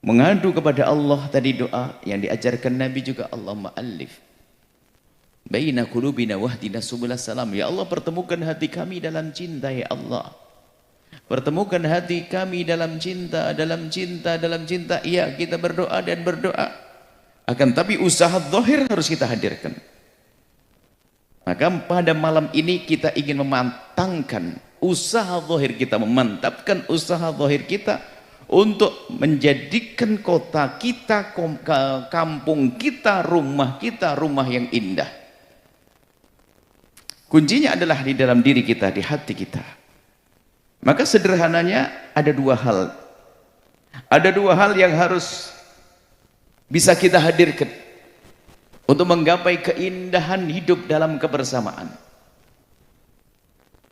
Mengadu kepada Allah tadi doa yang diajarkan Nabi juga, Allahumma alif baina qulubina wahdina subulas salam. Ya Allah, pertemukan hati kami dalam cinta, ya Allah. Pertemukan hati kami dalam cinta, dalam cinta, dalam cinta. Iya, kita berdoa dan berdoa. Akan tapi usaha zahir harus kita hadirkan. Maka pada malam ini kita ingin memantangkan usaha zahir kita, memantapkan usaha zahir kita untuk menjadikan kota kita, kampung kita, rumah yang indah. Kuncinya adalah di dalam diri kita, di hati kita. Maka sederhananya ada dua hal. Ada dua hal yang harus bisa kita hadirkan untuk menggapai keindahan hidup dalam kebersamaan.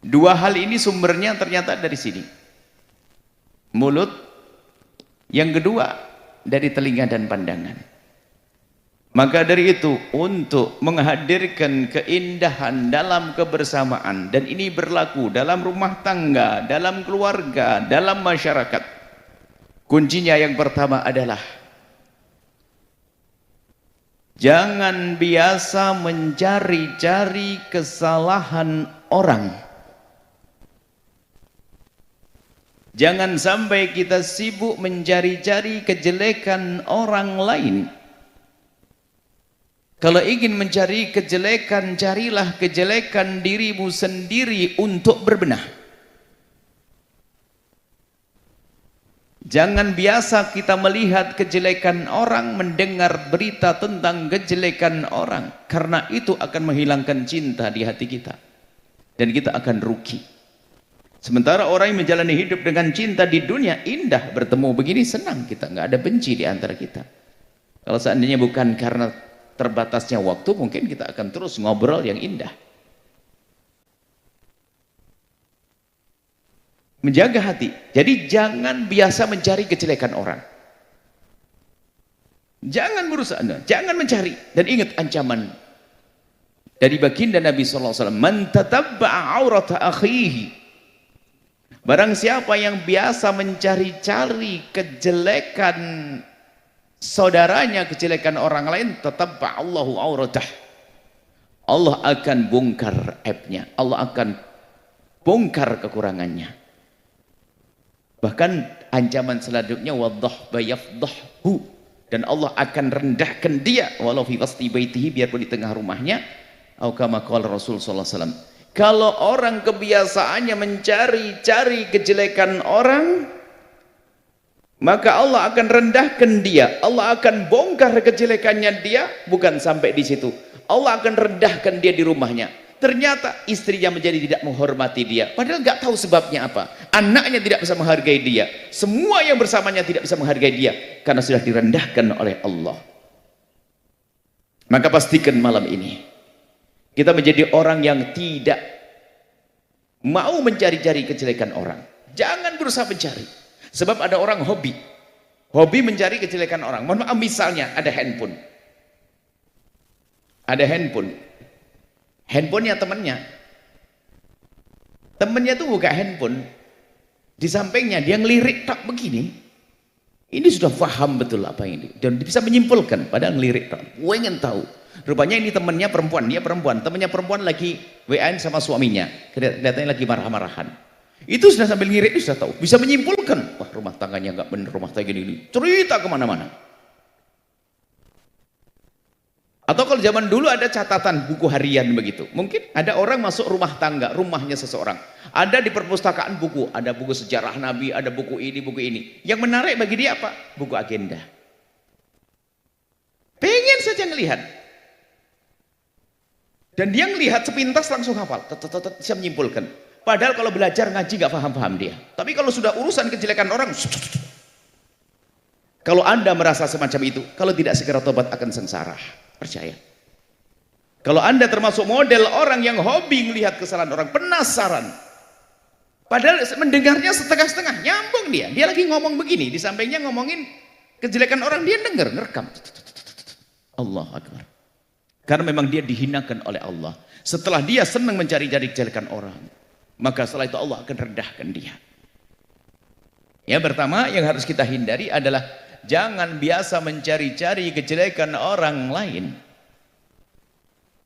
Dua hal ini sumbernya ternyata dari sini. Mulut, yang kedua dari telinga dan pandangan. Maka dari itu, untuk menghadirkan keindahan dalam kebersamaan, dan ini berlaku dalam rumah tangga, dalam keluarga, dalam masyarakat, kuncinya yang pertama adalah jangan biasa mencari-cari kesalahan orang. Jangan sampai kita sibuk mencari-cari kejelekan orang lain. Kalau ingin mencari kejelekan, carilah kejelekan dirimu sendiri untuk berbenah. Jangan biasa kita melihat kejelekan orang, mendengar berita tentang kejelekan orang, karena itu akan menghilangkan cinta di hati kita dan kita akan rugi. Sementara orang yang menjalani hidup dengan cinta di dunia, indah, bertemu begini senang kita, nggak ada benci di antara kita. Kalau seandainya bukan karena terbatasnya waktu, mungkin kita akan terus ngobrol yang indah. Menjaga hati. Jadi jangan biasa mencari kejelekan orang. Jangan berusaha, jangan mencari. Dan ingat ancaman dari baginda Nabi SAW, man tatabba'a aurata akhihi. Barang siapa yang biasa mencari-cari kejelekan saudaranya, kejelekan orang lain, tetap Allahu auratah. Allah akan bongkar aibnya, Allah akan bongkar kekurangannya. Bahkan ancaman selanjutnya, wadhahba yafdahhu, dan Allah akan rendahkan dia walau fi wasti baitihi, biarpun di tengah rumahnya. Atau kama qala Rasul sallallahu alaihi wasallam, kalau orang kebiasaannya mencari-cari kejelekan orang, maka Allah akan rendahkan dia, Allah akan bongkar kejelekannya dia. Bukan sampai di situ, Allah akan rendahkan dia di rumahnya. Ternyata istrinya menjadi tidak menghormati dia, padahal nggak tahu sebabnya apa. Anaknya tidak bisa menghargai dia, semua yang bersamanya tidak bisa menghargai dia, karena sudah direndahkan oleh Allah. Maka pastikan malam ini kita menjadi orang yang tidak mau mencari-cari kejelekan orang. Jangan berusaha mencari. Sebab ada orang hobi mencari kejelekan orang. Mohon maaf, misalnya ada handphonenya temennya tuh buka handphone, di sampingnya dia ngelirik tak begini. Ini sudah paham betul apa ini, dan bisa menyimpulkan padahal ngelirik tak. Pengen tahu. Rupanya ini temennya perempuan, temennya perempuan lagi WA sama suaminya, kelihatannya lagi marah-marahan. Itu sudah sambil ngirik, itu sudah tahu, bisa menyimpulkan, wah rumah tangganya nggak benar, rumah tangga ini, cerita kemana-mana. Atau kalau zaman dulu ada catatan buku harian begitu, mungkin ada orang masuk rumah tangga, rumahnya seseorang, ada di perpustakaan buku, ada buku sejarah Nabi, ada buku ini. Yang menarik bagi dia apa? Buku agenda. Pengen saja ngelihat, dan dia ngelihat sepintas langsung hafal, bisa menyimpulkan. Padahal kalau belajar ngaji nggak paham-paham dia. Tapi kalau sudah urusan kejelekan orang, kalau Anda merasa semacam itu, kalau tidak segera tobat akan sengsara. Percaya. Kalau Anda termasuk model orang yang hobi melihat kesalahan orang, penasaran, padahal mendengarnya setengah-setengah, nyambung dia lagi ngomong begini, di sampingnya ngomongin kejelekan orang, dia dengar, ngerekam. Allah Akbar. Karena memang dia dihinakan oleh Allah. Setelah dia senang mencari-cari kejelekan orang, maka setelah itu Allah akan rendahkan dia. Ya, pertama yang harus kita hindari adalah jangan biasa mencari-cari kejelekan orang lain.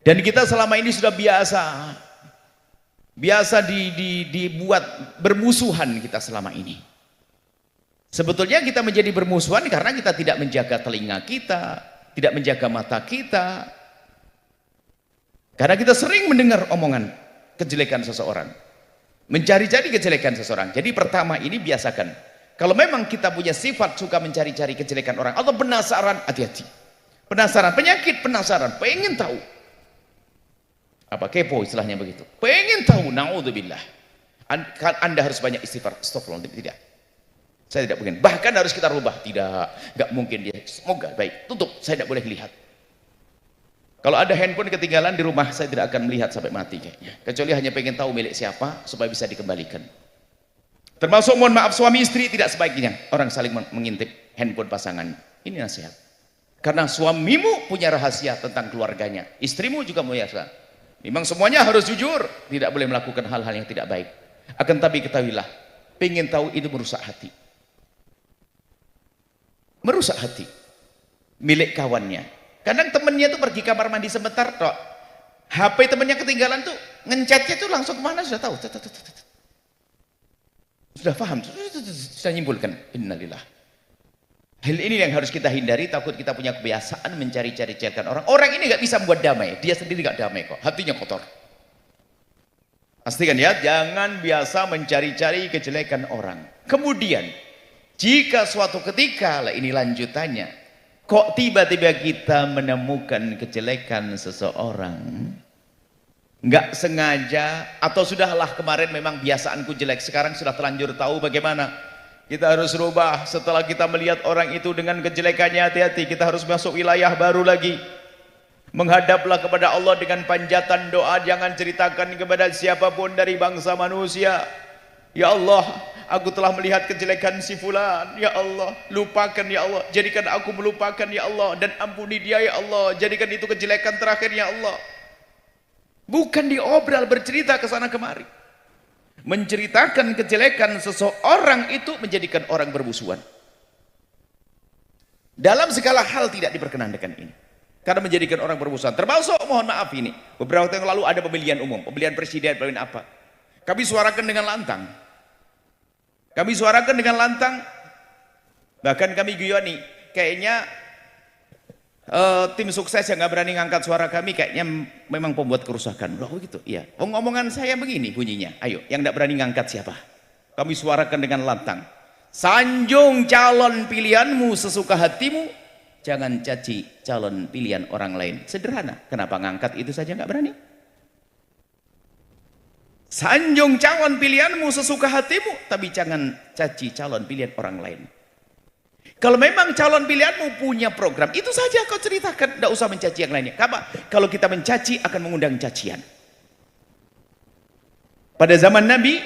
Dan kita selama ini sudah biasa dibuat bermusuhan kita selama ini. Sebetulnya kita menjadi bermusuhan karena kita tidak menjaga telinga kita, tidak menjaga mata kita. Karena kita sering mendengar omongan kejelekan seseorang, mencari-cari kejelekan seseorang. Jadi pertama ini biasakan. Kalau memang kita punya sifat suka mencari-cari kejelekan orang atau penasaran, hati-hati. Penasaran, penyakit penasaran, pengen tahu. Apa kepo istilahnya begitu. Pengen tahu, naudzubillah. Anda harus banyak istighfar. Astagfirullah, tidak. Saya tidak mungkin. Bahkan harus kita rubah. Tidak, nggak mungkin dia. Semoga baik. Tutup. Saya tidak boleh lihat. Kalau ada handphone ketinggalan di rumah, saya tidak akan melihat sampai mati kayaknya. Kecuali hanya pengen tahu milik siapa supaya bisa dikembalikan. Termasuk mohon maaf suami istri tidak sebaiknya orang saling mengintip handphone pasangan. Ini nasihat. Karena suamimu punya rahasia tentang keluarganya. Istrimu juga punya rahasia. Memang semuanya harus jujur. Tidak boleh melakukan hal-hal yang tidak baik. Akan tapi ketahuilah, pengen tahu itu merusak hati. Merusak hati milik kawannya. Kadang temennya tuh pergi kamar mandi sebentar tok, HP temennya ketinggalan tuh, ngencatnya tuh langsung kemana sudah tahu, sudah paham, sudah nyimpulkan. Innalillah. Hal ini yang harus kita hindari. Takut kita punya kebiasaan mencari-cari kejelekan orang. Orang ini nggak bisa membuat damai, dia sendiri nggak damai kok, hatinya kotor. Pastikan ya, jangan biasa mencari-cari kejelekan orang. Kemudian jika suatu ketika, lah ini lanjutannya, kok tiba-tiba kita menemukan kejelekan seseorang, nggak sengaja, atau sudahlah kemarin memang biasaanku jelek, sekarang sudah terlanjur tahu bagaimana, kita harus rubah. Setelah kita melihat orang itu dengan kejelekannya, hati-hati, kita harus masuk wilayah baru lagi. Menghadaplah kepada Allah dengan panjatan doa, jangan ceritakan kepada siapapun dari bangsa manusia. Ya Allah, aku telah melihat kejelekan si fulan, ya Allah, lupakan ya Allah, jadikan aku melupakan ya Allah, dan ampuni dia ya Allah, jadikan itu kejelekan terakhir ya Allah. Bukan diobral bercerita ke sana kemari. Menceritakan kejelekan seseorang itu menjadikan orang bermusuhan. Dalam segala hal tidak diperkenankan ini. Karena menjadikan orang bermusuhan. Termasuk mohon maaf ini, beberapa tahun yang lalu ada pemilihan umum, pemilihan presiden, pemilihan apa. Kami suarakan dengan lantang. Kami suarakan dengan lantang, bahkan kami guyoni, kayaknya tim sukses yang nggak berani ngangkat suara kami kayaknya memang pembuat kerusakan. Loh gitu, iya. Omongan saya begini bunyinya, ayo, yang nggak berani ngangkat siapa? Kami suarakan dengan lantang. Sanjung calon pilihanmu sesuka hatimu, jangan caci calon pilihan orang lain. Sederhana, kenapa ngangkat itu saja nggak berani? Sanjung calon pilihanmu sesuka hatimu, tapi jangan caci calon pilihan orang lain. Kalau memang calon pilihanmu punya program, itu saja kau ceritakan, tidak usah mencaci yang lainnya. Kenapa? Kalau kita mencaci akan mengundang cacian. Pada zaman Nabi,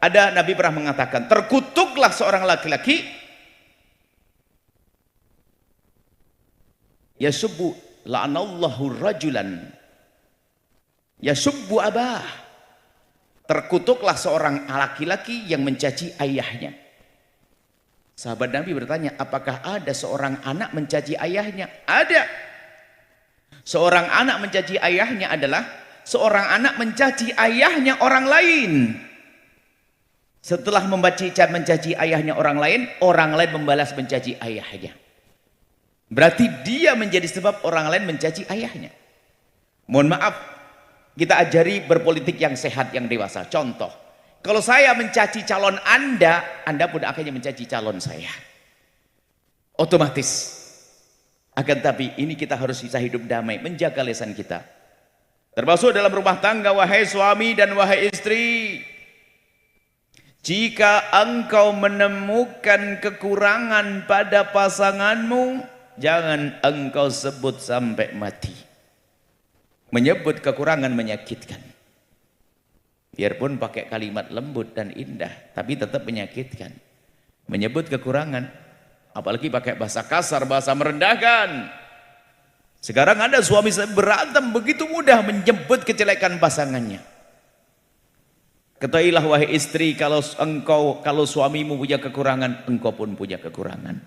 ada Nabi pernah mengatakan, terkutuklah seorang laki-laki yasubbu la'anallahu rajulan yasubbu abah. Terkutuklah seorang laki-laki yang mencaci ayahnya. Sahabat Nabi bertanya, apakah ada seorang anak mencaci ayahnya? Ada. Seorang anak mencaci ayahnya adalah seorang anak mencaci ayahnya orang lain. Setelah mencaci ayahnya orang lain membalas mencaci ayahnya. Berarti dia menjadi sebab orang lain mencaci ayahnya. Mohon maaf, kita ajari berpolitik yang sehat, yang dewasa. Contoh, kalau saya mencaci calon Anda pun akhirnya mencaci calon saya. Otomatis. Akan tapi ini kita harus bisa hidup damai, menjaga lisan kita. Termasuk dalam rumah tangga, wahai suami dan wahai istri. Jika engkau menemukan kekurangan pada pasanganmu, jangan engkau sebut sampai mati. Menyebut kekurangan menyakitkan. Biarpun pakai kalimat lembut dan indah, tapi tetap menyakitkan. Menyebut kekurangan, apalagi pakai bahasa kasar, bahasa merendahkan. Sekarang ada suami berantem begitu mudah menyebut kejelekan pasangannya. Ketahuilah wahai istri, kalau suamimu punya kekurangan, engkau pun punya kekurangan.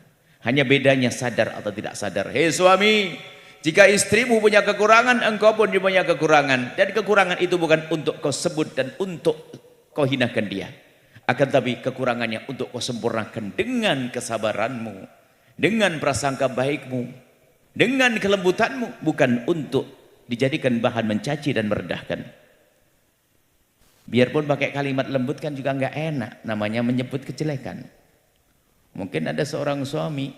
Hanya bedanya sadar atau tidak sadar. Hei suami, jika istrimu punya kekurangan, engkau pun punya kekurangan. Dan kekurangan itu bukan untuk kau sebut dan untuk kau hinakan dia. Akan tapi kekurangannya untuk kau sempurnakan dengan kesabaranmu, dengan prasangka baikmu, dengan kelembutanmu. Bukan untuk dijadikan bahan mencaci dan merendahkan. Biarpun pakai kalimat lembut kan juga nggak enak, namanya menyebut kejelekan. Mungkin ada seorang suami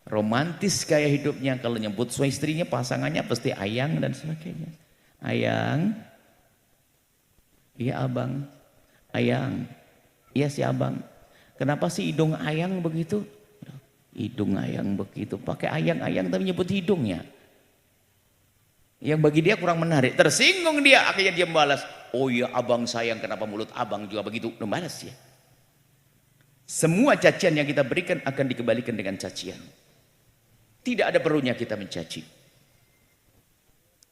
romantis gaya hidupnya, kalau nyebut istrinya, pasangannya pasti ayang dan sebagainya. Ayang, iya abang, ayang, iya si abang. Kenapa sih hidung ayang begitu? Hidung ayang begitu, pakai ayang-ayang tapi nyebut hidungnya. Yang bagi dia kurang menarik, tersinggung dia, akhirnya dia membalas, oh iya abang sayang, kenapa mulut abang juga begitu, membalas ya. Semua cacian yang kita berikan akan dikembalikan dengan cacian. Tidak ada perlunya kita mencaci.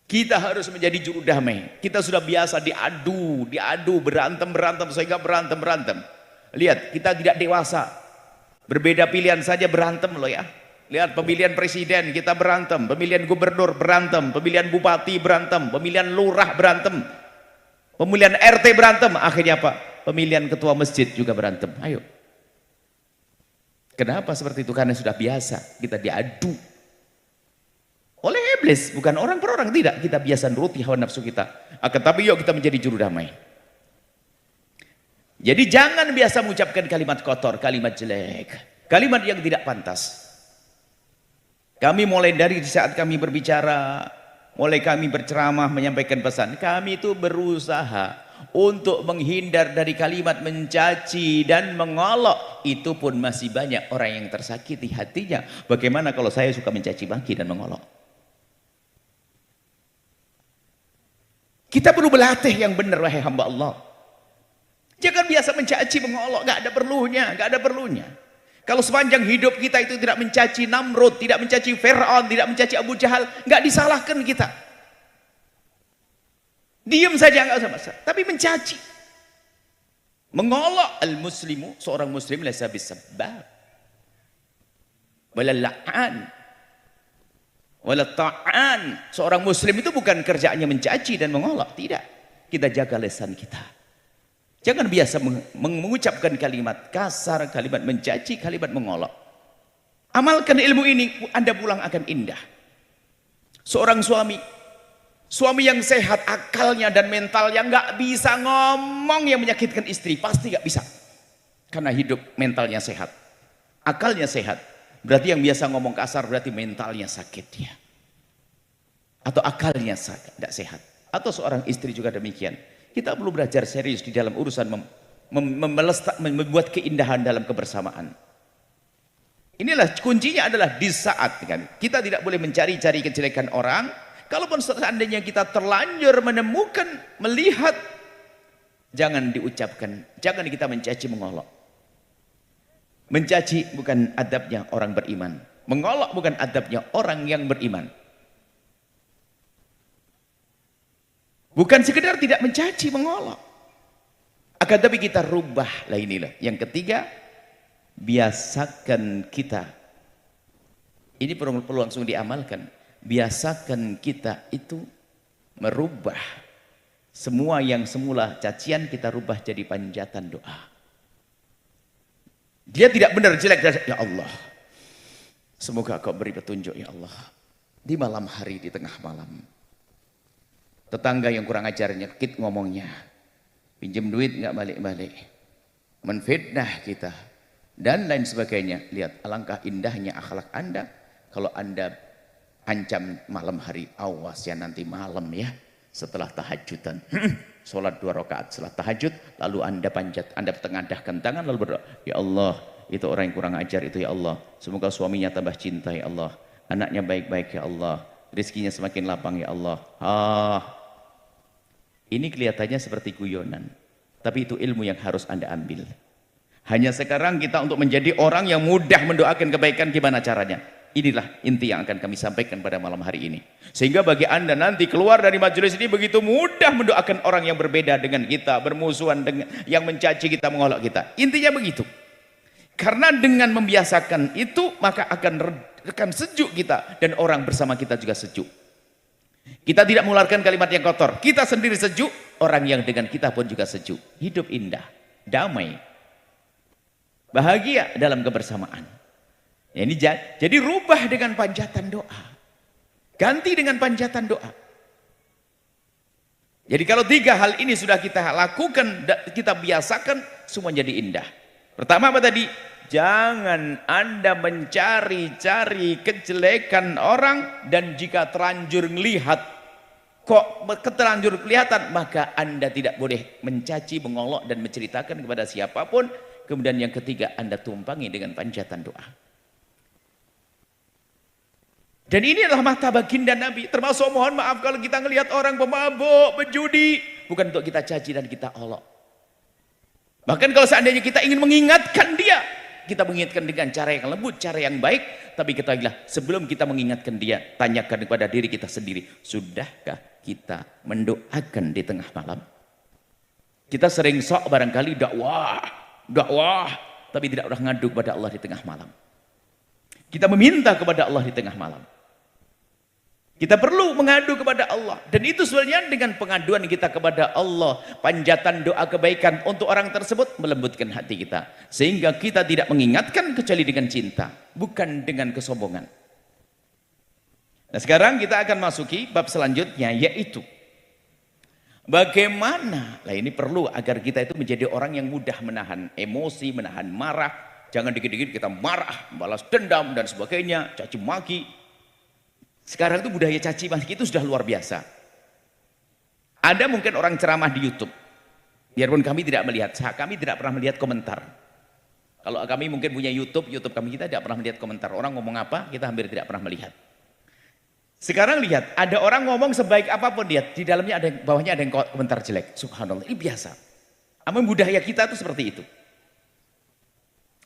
Kita harus menjadi juru damai. Kita sudah biasa diadu, berantem sehingga berantem. Lihat, kita tidak dewasa, berbeda pilihan saja berantem loh ya. Lihat pemilihan presiden kita berantem, pemilihan gubernur berantem, pemilihan bupati berantem, pemilihan lurah berantem, pemilihan RT berantem, akhirnya apa? Pemilihan ketua masjid juga berantem. Ayo. Kenapa seperti itu? Karena sudah biasa kita diadu oleh iblis, bukan orang per orang, tidak. Kita biasa nuruti hawa nafsu kita. Akan tapi yuk kita menjadi juru damai. Jadi jangan biasa mengucapkan kalimat kotor, kalimat jelek, kalimat yang tidak pantas. Kami mulai dari saat kami berbicara, mulai kami berceramah menyampaikan pesan, kami itu berusaha untuk menghindar dari kalimat mencaci dan mengolok. Itu pun masih banyak orang yang tersakiti hatinya. Bagaimana kalau saya suka mencaci maki dan mengolok? Kita perlu berlatih yang benar, wahai hamba Allah. Jangan biasa mencaci mengolok, gak ada perlunya. Kalau sepanjang hidup kita itu tidak mencaci Namrud, tidak mencaci Fir'aun, tidak mencaci Abu Jahal, nggak disalahkan kita. Diam saja nggak usah masalah, tapi mencaci. Mengolok al-muslimu, seorang muslim laisa bisabbab. Wala la'an. Wala ta'an. Seorang muslim itu bukan kerjaannya mencaci dan mengolok, tidak. Kita jaga lisan kita. Jangan biasa mengucapkan kalimat kasar, kalimat mencaci, kalimat mengolok. Amalkan ilmu ini, Anda pulang akan indah. Seorang suami yang sehat akalnya dan mentalnya, nggak bisa ngomong yang menyakitkan istri, pasti nggak bisa. Karena hidup mentalnya sehat, akalnya sehat. Berarti yang biasa ngomong kasar berarti mentalnya sakit dia, atau akalnya tidak sehat. Atau seorang istri juga demikian. Kita perlu belajar serius di dalam urusan membuat keindahan dalam kebersamaan. Inilah kuncinya, adalah di saat kan, kita tidak boleh mencari-cari kejelekan orang. Kalaupun seandainya kita terlanjur menemukan, melihat, jangan diucapkan, jangan kita mencaci mengolok. Mencaci bukan adabnya orang beriman, mengolok bukan adabnya orang yang beriman. Bukan sekedar tidak mencaci, mengolok. Akan tapi kita rubahlah inilah. Yang ketiga, biasakan kita. Ini perlu langsung diamalkan. Biasakan kita itu merubah semua yang semula cacian, kita rubah jadi panjatan doa. Dia tidak benar, jelek, ya Allah, semoga kau beri petunjuk ya Allah. Di malam hari, di tengah malam, tetangga yang kurang ajar nyekit ngomongnya, pinjam duit nggak balik-balik, menfitnah kita dan lain sebagainya. Lihat alangkah indahnya akhlak Anda kalau Anda ancam malam hari, awas ya nanti malam ya setelah tahajudan, sholat 2 rakaat setelah tahajud, lalu Anda panjat, Anda tengadahkan tangan lalu berdoa, ya Allah, itu orang yang kurang ajar itu ya Allah, semoga suaminya tambah cinta ya Allah, anaknya baik-baik ya Allah, rezekinya semakin lapang ya Allah. Ini kelihatannya seperti guyonan, tapi itu ilmu yang harus Anda ambil. Hanya sekarang kita untuk menjadi orang yang mudah mendoakan kebaikan, gimana caranya? Inilah inti yang akan kami sampaikan pada malam hari ini. Sehingga bagi Anda nanti keluar dari majelis ini begitu mudah mendoakan orang yang berbeda dengan kita, bermusuhan dengan yang mencaci kita, mengolok kita. Intinya begitu. Karena dengan membiasakan itu, maka akan sejuk kita. Dan orang bersama kita juga sejuk. Kita tidak mengeluarkan kalimat yang kotor. Kita sendiri sejuk, orang yang dengan kita pun juga sejuk. Hidup indah, damai, bahagia dalam kebersamaan. Ini jadi rubah dengan panjatan doa. Ganti dengan panjatan doa. Jadi kalau 3 hal ini sudah kita lakukan, kita biasakan, semua jadi indah. Pertama apa tadi? Jangan Anda mencari-cari kejelekan orang, dan jika terlanjur melihat, kok terlanjur kelihatan, maka Anda tidak boleh mencaci, mengolok, dan menceritakan kepada siapapun. Kemudian yang ketiga, Anda tumpangi dengan panjatan doa. Dan ini adalah mata baginda Nabi. Termasuk mohon maaf kalau kita ngelihat orang pemabuk, penjudi, bukan untuk kita caci dan kita olok. Bahkan kalau seandainya kita ingin mengingatkan dia, kita mengingatkan dengan cara yang lembut, cara yang baik. Tapi ketahuilah, sebelum kita mengingatkan dia, tanyakan kepada diri kita sendiri, sudahkah kita mendoakan di tengah malam? Kita sering sok barangkali dakwah, tapi tidak pernah ngadu kepada Allah di tengah malam. Kita meminta kepada Allah di tengah malam. Kita perlu mengadu kepada Allah. Dan itu sebenarnya dengan pengaduan kita kepada Allah, panjatan doa kebaikan untuk orang tersebut, melembutkan hati kita. Sehingga kita tidak mengingatkan kecuali dengan cinta, bukan dengan kesombongan. Nah sekarang kita akan masuki bab selanjutnya, yaitu bagaimana, ini perlu agar kita itu menjadi orang yang mudah menahan emosi, menahan marah. Jangan dikit-dikit kita marah, balas dendam dan sebagainya, caci maki. Sekarang itu budaya caci maki itu sudah luar biasa. Ada mungkin orang ceramah di YouTube. Biarpun kami tidak melihat, kami tidak pernah melihat komentar. Kalau kami mungkin punya YouTube kami kita tidak pernah melihat komentar. Orang ngomong apa, kita hampir tidak pernah melihat. Sekarang lihat, ada orang ngomong sebaik apapun dia, di dalamnya ada, bawahnya ada yang komentar jelek. Subhanallah, ini biasa. Namun budaya kita itu seperti itu.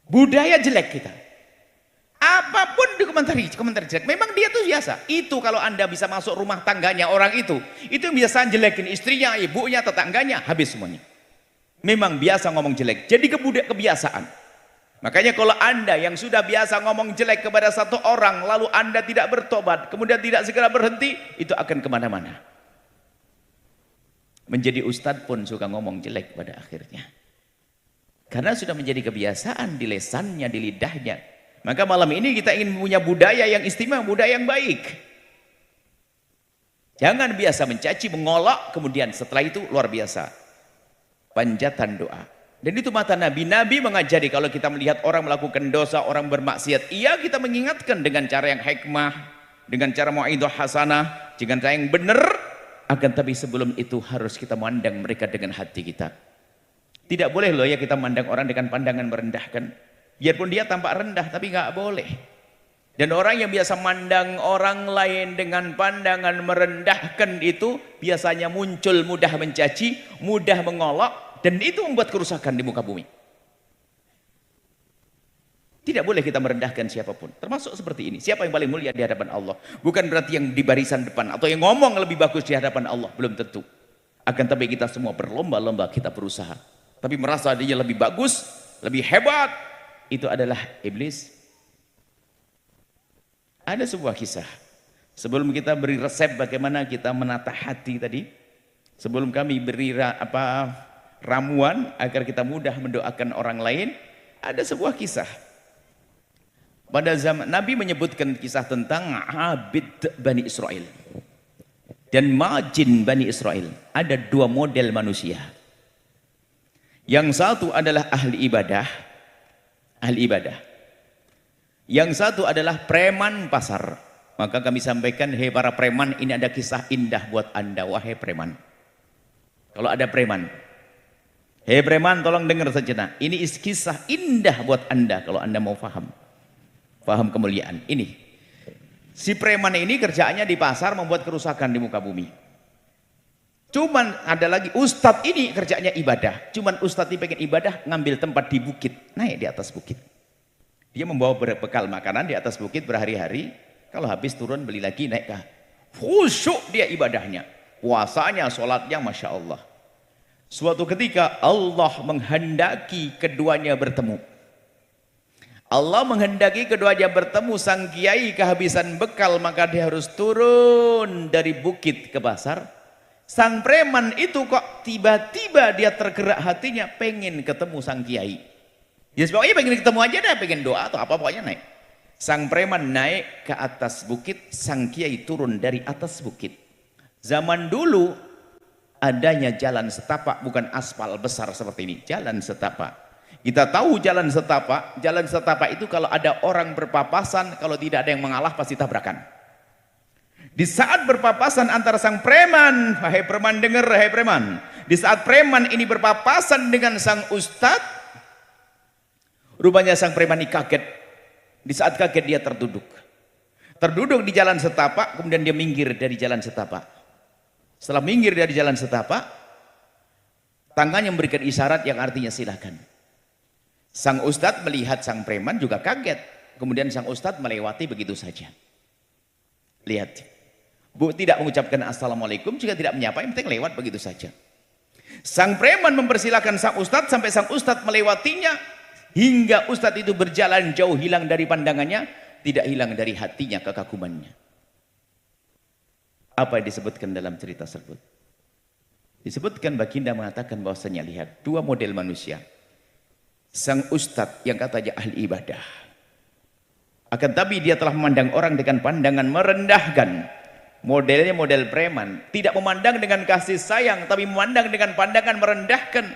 Budaya jelek kita. Apapun dikomentari, komentar jelek. Memang dia tuh biasa. Itu kalau Anda bisa masuk rumah tangganya orang itu yang biasa jelekin istrinya, ibunya, tetangganya, habis semuanya. Memang biasa ngomong jelek. Jadi kebiasaan. Makanya kalau Anda yang sudah biasa ngomong jelek kepada satu orang, lalu Anda tidak bertobat, kemudian tidak segera berhenti, itu akan kemana-mana. Menjadi ustadz pun suka ngomong jelek pada akhirnya. Karena sudah menjadi kebiasaan di lesannya, di lidahnya. Maka malam ini kita ingin punya budaya yang istimewa, budaya yang baik. Jangan biasa mencaci, mengolok, kemudian setelah itu luar biasa. Panjatan doa. Dan itu mata Nabi. Nabi mengajari kalau kita melihat orang melakukan dosa, orang bermaksiat, iya kita mengingatkan dengan cara yang hikmah, dengan cara mu'idhah hasanah, dengan cara yang benar. Akan tapi sebelum itu harus kita memandang mereka dengan hati kita. Tidak boleh loh ya kita memandang orang dengan pandangan merendahkan. Biarpun dia tampak rendah, tapi nggak boleh. Dan orang yang biasa mandang orang lain dengan pandangan merendahkan itu biasanya muncul mudah mencaci, mudah mengolok, dan itu membuat kerusakan di muka bumi. Tidak boleh kita merendahkan siapapun, termasuk seperti ini. Siapa yang paling mulia di hadapan Allah? Bukan berarti yang di barisan depan atau yang ngomong lebih bagus di hadapan Allah, belum tentu. Akan tapi kita semua berlomba-lomba, kita berusaha. Tapi merasa dia lebih bagus, lebih hebat, itu adalah iblis. Ada sebuah kisah. Sebelum kita beri resep bagaimana kita menata hati tadi, sebelum kami beri ramuan agar kita mudah mendoakan orang lain, ada sebuah kisah. Pada zaman Nabi menyebutkan kisah tentang Abid Bani Israel dan Majin Bani Israel. Ada 2 model manusia. Yang satu adalah ahli ibadah. Yang satu adalah preman pasar. Maka kami sampaikan, hei para preman, ini ada kisah indah buat Anda, wahai preman. Kalau ada preman, hei preman, tolong dengar sejenak. Ini kisah indah buat Anda kalau Anda mau paham kemuliaan ini. Si preman ini kerjaannya di pasar membuat kerusakan di muka bumi. Cuman ada lagi ustadz ini kerjanya ibadah. Cuman ustadz ini pengen ibadah, ngambil tempat di bukit, naik di atas bukit. Dia membawa bekal makanan di atas bukit berhari-hari. Kalau habis turun beli lagi, naik ke. Khusyuk dia ibadahnya, puasanya, sholatnya, masya Allah. Suatu ketika Allah menghendaki keduanya bertemu. Allah menghendaki keduanya bertemu. Sang kiai kehabisan bekal, maka dia harus turun dari bukit ke pasar. Sang preman itu kok tiba-tiba dia tergerak hatinya pengen ketemu sang kiai. Ya pokoknya pengen ketemu aja deh, pengen doa atau apa, pokoknya naik. Sang preman naik ke atas bukit, sang kiai turun dari atas bukit. Zaman dulu adanya jalan setapak, bukan aspal besar seperti ini, jalan setapak. Kita tahu jalan setapak itu kalau ada orang berpapasan, kalau tidak ada yang mengalah pasti tabrakan. Di saat berpapasan antara sang preman, wahai preman dengar, wahai preman. Di saat preman ini berpapasan dengan sang ustadz, rupanya sang preman ini kaget. Di saat kaget dia terduduk. Terduduk di jalan setapak, kemudian dia minggir dari jalan setapak. Setelah minggir dari jalan setapak, tangannya memberikan isyarat yang artinya silakan. Sang ustadz melihat sang preman juga kaget. Kemudian sang ustadz melewati begitu saja. Lihat. Bu tidak mengucapkan assalamualaikum, juga tidak menyapa, yang penting lewat begitu saja. Sang preman mempersilahkan sang ustadz sampai sang ustadz melewatinya. Hingga ustadz itu berjalan jauh, hilang dari pandangannya. Tidak hilang dari hatinya kekagumannya. Apa yang disebutkan dalam cerita tersebut? Disebutkan baginda mengatakan bahwasanya lihat dua model manusia. Sang ustadz yang katanya ahli ibadah, akan tapi dia telah memandang orang dengan pandangan merendahkan. Modelnya model preman, tidak memandang dengan kasih sayang, tapi memandang dengan pandangan merendahkan.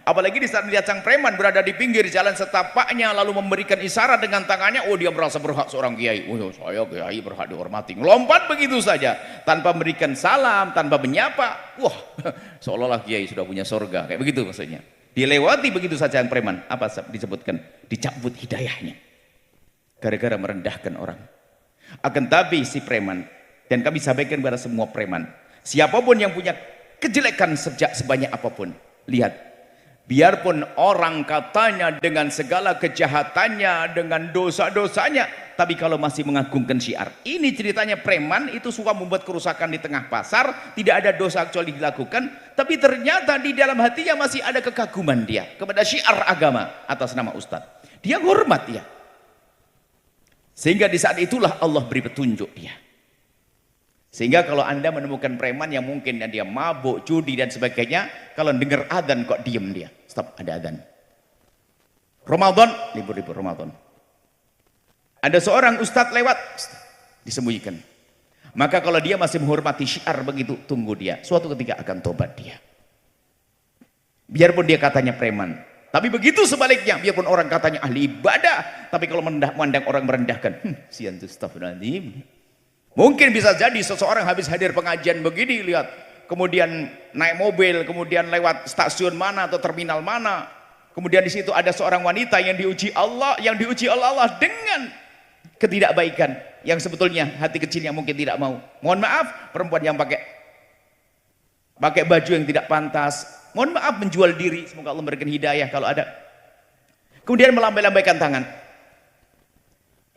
Apalagi di saat melihat sang preman berada di pinggir jalan setapaknya, lalu memberikan isyarat dengan tangannya, oh dia merasa berhak seorang kiai. Oh saya kiai berhak dihormati. Ngelompat begitu saja tanpa memberikan salam, tanpa menyapa. Wah, seolah-olah kiai sudah punya surga, kayak begitu maksudnya. Dilewati begitu saja yang preman. Apa disebutkan? Dicabut hidayahnya gara-gara merendahkan orang. Akan tapi si preman, dan kami sampaikan kepada semua preman, siapapun yang punya kejelekan sebanyak apapun, lihat, biarpun orang katanya dengan segala kejahatannya, dengan dosa-dosanya, tapi kalau masih mengagungkan syiar. Ini ceritanya preman itu suka membuat kerusakan di tengah pasar, tidak ada dosa kecuali dilakukan, tapi ternyata di dalam hatinya masih ada kekaguman dia kepada syiar agama atas nama ustadz. Dia hormat dia. Sehingga di saat itulah Allah beri petunjuk dia. Sehingga kalau anda menemukan preman yang mungkin dia mabuk, judi dan sebagainya, kalau dengar adzan kok diem dia. Stop, ada adzan. Ramadan, libur-libur Ramadan. Ada seorang ustadz lewat, disembunyikan. Maka kalau dia masih menghormati syiar begitu, tunggu dia. Suatu ketika akan tobat dia. Biarpun dia katanya preman. Tapi begitu sebaliknya, biarpun orang katanya ahli ibadah, tapi kalau memandang orang merendahkan, sian tuh astagfirullahaladzim. Mungkin bisa jadi seseorang habis hadir pengajian begini, lihat. Kemudian naik mobil, kemudian lewat stasiun mana atau terminal mana. Kemudian di situ ada seorang wanita yang diuji Allah, Allah dengan ketidakbaikan yang sebetulnya hati kecilnya mungkin tidak mau. Mohon maaf, perempuan yang pakai baju yang tidak pantas, mohon maaf menjual diri, semoga Allah memberikan hidayah kalau ada. Kemudian melambai-lambaikan tangan,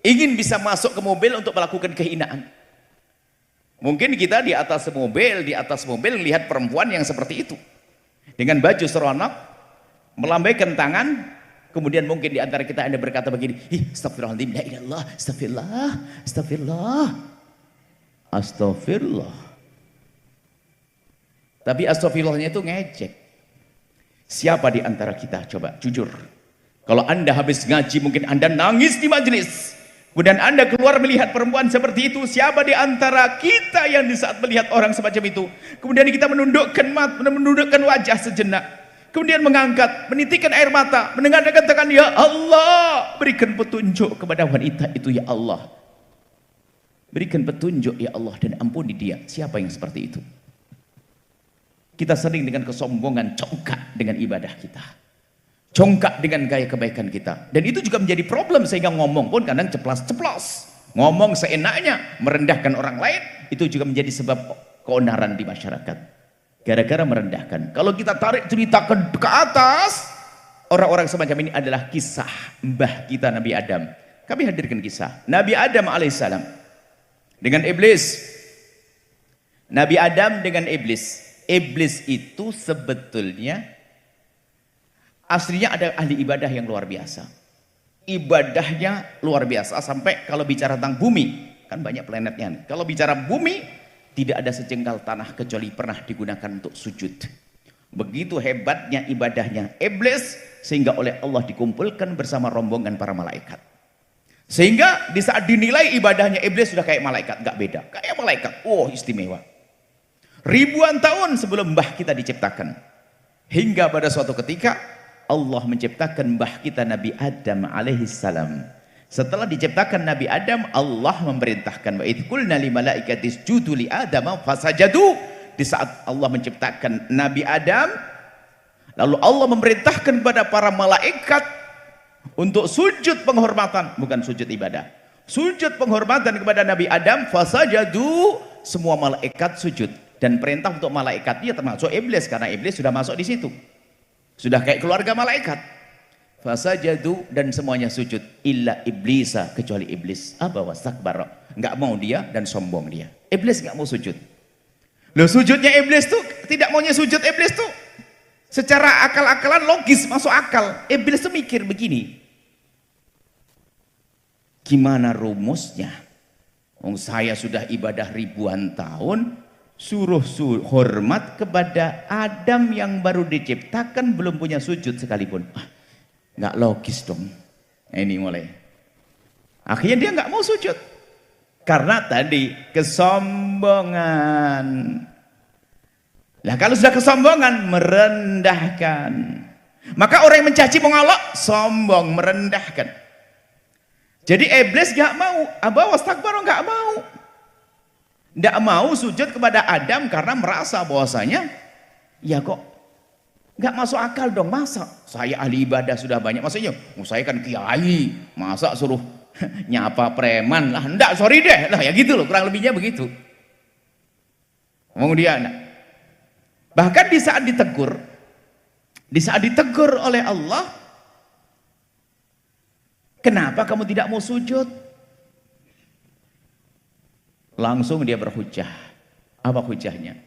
ingin bisa masuk ke mobil untuk melakukan kehinaan. Mungkin kita di atas mobil lihat perempuan yang seperti itu dengan baju seronok, melambaikan tangan. Kemudian mungkin di antara kita ada berkata begini, astagfirullahaladzim, la ilallah, astagfirullah. Tapi astagfirullahnya itu ngejek. Siapa di antara kita, coba jujur, kalau anda habis ngaji mungkin anda nangis di majelis, kemudian anda keluar melihat perempuan seperti itu, siapa di antara kita yang di saat melihat orang semacam itu, kemudian kita menundukkan wajah sejenak, kemudian mengangkat, menitikkan air mata, menengadahkan tangan, ya Allah, berikan petunjuk kepada wanita itu, ya Allah, berikan petunjuk ya Allah, dan ampuni dia. Siapa yang seperti itu? Kita sering dengan kesombongan congkak dengan ibadah kita, congkak dengan gaya kebaikan kita, dan itu juga menjadi problem. Sehingga ngomong pun kadang ceplas-ceplos, ngomong seenaknya, merendahkan orang lain. Itu juga menjadi sebab keonaran di masyarakat, gara-gara merendahkan. Kalau kita tarik cerita ke atas, orang-orang semacam ini adalah kisah mbah kita Nabi Adam. Kami hadirkan kisah Nabi Adam alaihissalam dengan iblis. Nabi Adam dengan iblis. Iblis itu sebetulnya aslinya ada ahli ibadah yang luar biasa. ibadahnya luar biasa. Sampai kalau bicara tentang bumi, kan banyak planetnya nih. Kalau bicara bumi, tidak ada sejengkal tanah kecuali pernah digunakan untuk sujud. Begitu hebatnya ibadahnya iblis, sehingga oleh Allah dikumpulkan bersama rombongan para malaikat. Sehingga di saat dinilai ibadahnya iblis sudah kayak malaikat, nggak beda, kayak malaikat. Oh, istimewa. Ribuan tahun sebelum mbah kita diciptakan, hingga pada suatu ketika Allah menciptakan mbah kita Nabi Adam alaihissalam. Setelah diciptakan Nabi Adam, Allah memerintahkan wa idh qulna lil malaikati isjudu li Adam fasajadu. Di saat Allah menciptakan Nabi Adam, lalu Allah memerintahkan kepada para malaikat untuk sujud penghormatan, bukan sujud ibadah, sujud penghormatan kepada Nabi Adam. Fasajadu, semua malaikat sujud. Dan perintah untuk malaikatnya termasuk iblis, karena iblis sudah masuk di situ, sudah kayak keluarga malaikat. Fasajadu, dan semuanya sujud, illa iblisa, kecuali iblis. Aba wastakbara, nggak mau dia dan sombong dia. Iblis nggak mau sujud. Loh, sujudnya iblis tuh, tidak maunya sujud iblis tuh secara akal-akalan logis, masuk akal. Iblis tuh mikir begini, gimana rumusnya? Saya sudah ibadah ribuan tahun, suruh hormat kepada Adam yang baru diciptakan, belum punya sujud sekalipun. Nggak logis dong. Ini mulai. Akhirnya dia nggak mau sujud. Karena tadi kesombongan. Lah kalau sudah kesombongan, merendahkan. Maka orang yang mencaci mengolok, sombong, merendahkan. Jadi iblis nggak mau, aba wastakbar, nggak mau. Nggak mau sujud kepada Adam karena merasa bahwasanya ya kok nggak masuk akal dong, masa saya ahli ibadah sudah banyak, maksudnya saya kan kiai, masa suruh nyapa preman lah, enggak, sorry deh lah, ya gitu loh, kurang lebihnya begitu. Kemudian bahkan di saat ditegur oleh Allah, kenapa kamu tidak mau sujud? Langsung dia berhujah. Apa hujahnya?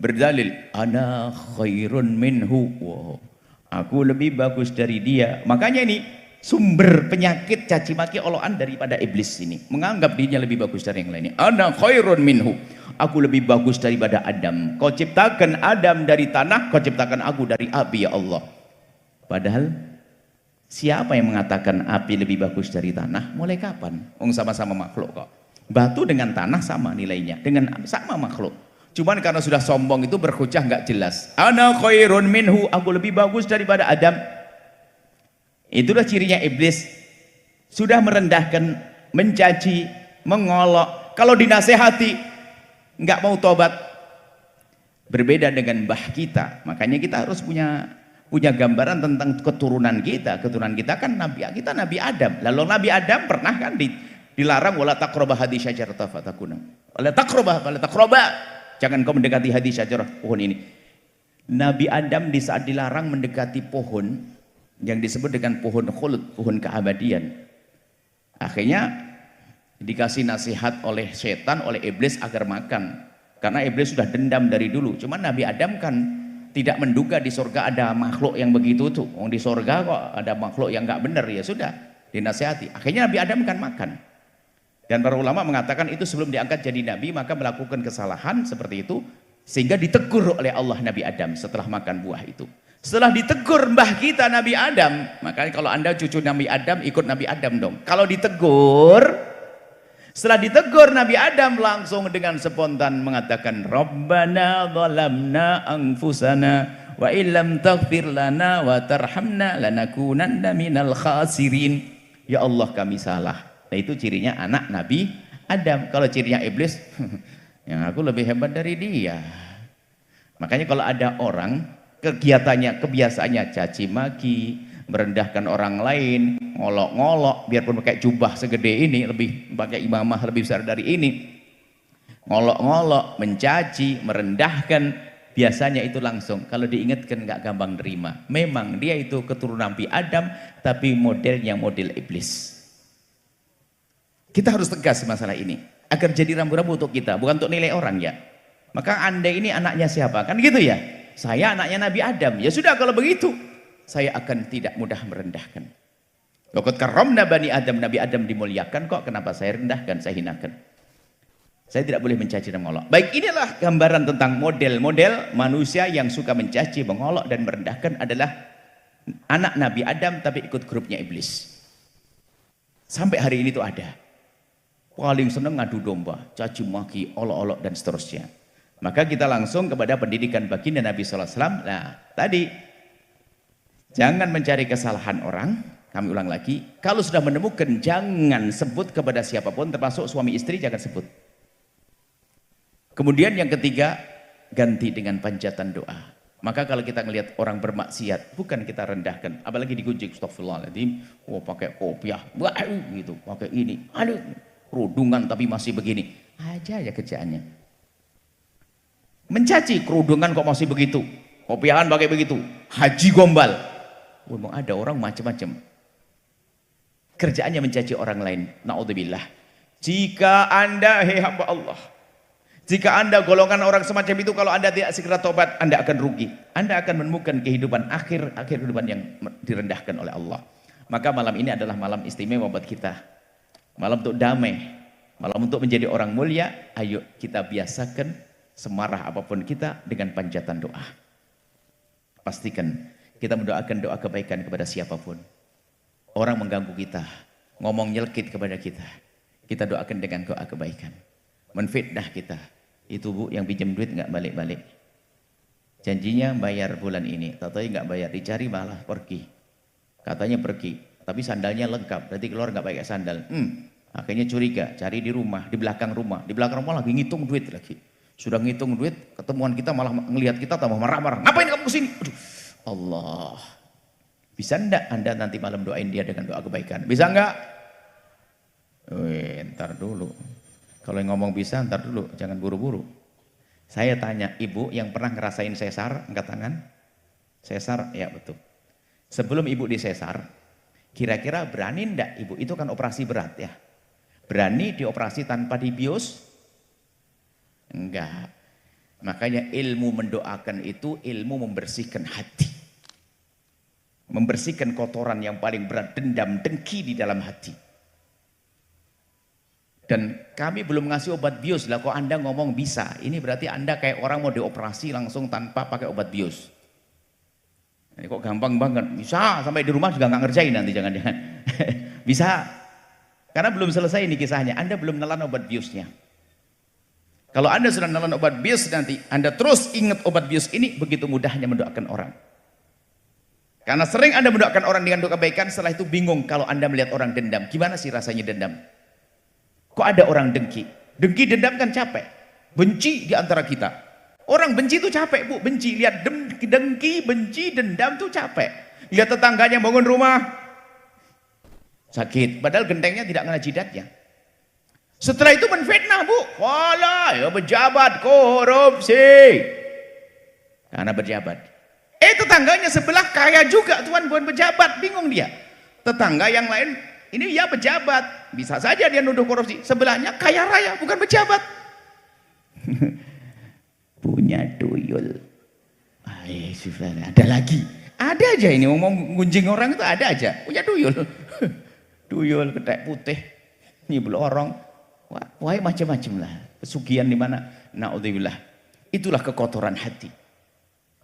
Berdalil, ana khairun minhu. Wow, aku lebih bagus dari dia. Makanya ini sumber penyakit caci maki olokan daripada iblis ini, menganggap dirinya lebih bagus dari yang lainnya. Ana khairun minhu, aku lebih bagus daripada Adam. Kau ciptakan Adam dari tanah, kau ciptakan aku dari api, ya Allah. Padahal siapa yang mengatakan api lebih bagus dari tanah? Mulai kapan? Sama-sama makhluk kok. Batu dengan tanah sama nilainya, dengan sama makhluk. Cuman karena sudah sombong itu berhujah nggak jelas. Ana khairun minhu, aku lebih bagus daripada Adam. Itulah cirinya iblis. Sudah merendahkan, mencaci, mengolok. Kalau dinasehati nggak mau tobat. Berbeda dengan mbah kita. Makanya kita harus punya gambaran tentang keturunan kita. Keturunan kita kan Nabi Adam. Lalu Nabi Adam pernah kan dilarang, wala taqraba hadhihi syajarata fatakuna. Wala taqraba, jangan kau mendekati hadhihi syajarah, pohon ini. Nabi Adam di saat dilarang mendekati pohon yang disebut dengan pohon khuld, pohon keabadian. Akhirnya dikasih nasihat oleh setan, oleh iblis agar makan. Karena iblis sudah dendam dari dulu. Cuman Nabi Adam kan tidak menduga di surga ada makhluk yang begitu tuh. Di surga kok ada makhluk yang nggak benar, ya sudah dinasihati. Akhirnya Nabi Adam kan makan. Dan para ulama mengatakan itu sebelum diangkat jadi nabi maka melakukan kesalahan seperti itu, sehingga ditegur oleh Allah Nabi Adam setelah makan buah itu. Setelah ditegur mbah kita Nabi Adam, makanya kalau anda cucu Nabi Adam ikut Nabi Adam dong. Kalau setelah ditegur Nabi Adam langsung dengan spontan mengatakan, Rabbana zalamna anfusana wa illam taghfir lana wa tarhamna lanakunanna minal khasirin. Ya Allah, kami salah. Nah, itu cirinya anak Nabi Adam. Kalau cirinya iblis, yang aku lebih hebat dari dia. Makanya kalau ada orang kegiatannya, kebiasaannya caci maki, merendahkan orang lain, ngolok-ngolok, biarpun pakai jubah segede ini, lebih pakai imamah lebih besar dari ini, ngolok-ngolok, mencaci, merendahkan, biasanya itu langsung kalau diingatkan nggak gampang nerima. Memang dia itu keturunan Nabi Adam, tapi modelnya model iblis. Kita harus tegas masalah ini agar jadi rambu-rambu untuk kita, bukan untuk nilai orang ya. Maka anda ini anaknya siapa? Kan gitu ya. Saya anaknya Nabi Adam. Ya sudah, kalau begitu saya akan tidak mudah merendahkan. Laqad karramna bani Adam, Nabi Adam dimuliakan kok, kenapa saya rendahkan, saya hinakan? Saya tidak boleh mencaci dan mengolok. Baik, inilah gambaran tentang model-model manusia yang suka mencaci, mengolok dan merendahkan adalah anak Nabi Adam tapi ikut grupnya iblis. Sampai hari ini tuh ada. Paling seneng ngadu domba, caci maki, olok-olok dan seterusnya. Maka kita langsung kepada pendidikan baginda Nabi sallallahu alaihi wasallam. Nah, tadi jangan mencari kesalahan orang. Kami ulang lagi, kalau sudah menemukan jangan sebut kepada siapapun, termasuk suami istri jangan sebut. Kemudian yang ketiga, ganti dengan panjatan doa. Maka kalau kita melihat orang bermaksiat, bukan kita rendahkan, apalagi digunjing, astagfirullahaladzim, oh pakai kopiah, gitu, pakai ini, aduh, kerudungan tapi masih begini, aja ya kerjaannya. Mencaci, kerudungan kok masih begitu, kopiahan pakai begitu, haji gombal. Memang ada orang macam-macam. Kerjaannya mencaci orang lain. Na'udzubillah. Jika Anda, hei hamba Allah, jika Anda golongan orang semacam itu, kalau Anda tidak segera tobat, Anda akan rugi. Anda akan menemukan kehidupan akhir kehidupan yang direndahkan oleh Allah. Maka malam ini adalah malam istimewa buat kita. Malam untuk damai. Malam untuk menjadi orang mulia. Ayo kita biasakan semarah apapun kita dengan panjatan doa. Pastikan kita mendoakan doa kebaikan kepada siapapun. Orang mengganggu kita, ngomong nyelkit kepada kita, kita doakan dengan doa kebaikan. Menfitnah kita, itu bu yang pinjam duit nggak balik-balik, janjinya bayar bulan ini, tatanya nggak bayar, dicari malah pergi, katanya pergi, tapi sandalnya lengkap, berarti keluar nggak pakai sandal. Akhirnya curiga, cari di rumah, di belakang rumah lagi ngitung duit lagi, sudah ngitung duit, ketemuan kita malah ngelihat kita tambah marah-marah, ngapain kamu kesini? Aduh, Allah. Bisa enggak Anda nanti malam doain dia dengan doa kebaikan? Bisa enggak? Ntar dulu. Kalau yang ngomong bisa, ntar dulu. Jangan buru-buru. Saya tanya, ibu yang pernah ngerasain sesar, angkat tangan. Sesar, ya betul. Sebelum ibu disesar, kira-kira berani enggak ibu? Itu kan operasi berat ya. Berani dioperasi tanpa dibius? Enggak. Makanya ilmu mendoakan itu ilmu membersihkan hati. Membersihkan kotoran yang paling berat, dendam, dengki di dalam hati. Dan kami belum ngasih obat bius lah, kok Anda ngomong bisa, ini berarti Anda kayak orang mau dioperasi langsung tanpa pakai obat bius. Ini kok gampang banget, bisa sampai di rumah juga nggak ngerjain nanti, jangan-jangan. Bisa, karena belum selesai ini kisahnya, Anda belum nelan obat biusnya. Kalau Anda sudah nelan obat bius nanti, Anda terus ingat obat bius ini, begitu mudahnya mendoakan orang. Karena sering Anda mendoakan orang dengan doa kebaikan, setelah itu bingung kalau Anda melihat orang dendam. Gimana sih rasanya dendam? Kok ada orang dengki? Dengki dendam kan capek. Benci di antara kita. Orang benci itu capek bu, benci. Lihat dengki, benci, dendam tuh capek. Lihat tetangganya bangun rumah, sakit. Padahal gentengnya tidak kena jidatnya. Setelah itu menfitnah bu. Walah, ya pejabat korupsi. Karena berjabat. Tetangganya sebelah kaya juga tuan, bukan pejabat, bingung dia. Tetangga yang lain ini ya pejabat, bisa saja dia nuduh korupsi. Sebelahnya kaya raya, bukan pejabat. Punya tuyul. Ada lagi, ada aja ini ngomong gunjing orang itu ada aja. Punya tuyul, tuyul ketek putih, ini belorong, wah macam-macam lah. Pesugihan di mana? Naudzubillah. Itulah kekotoran hati.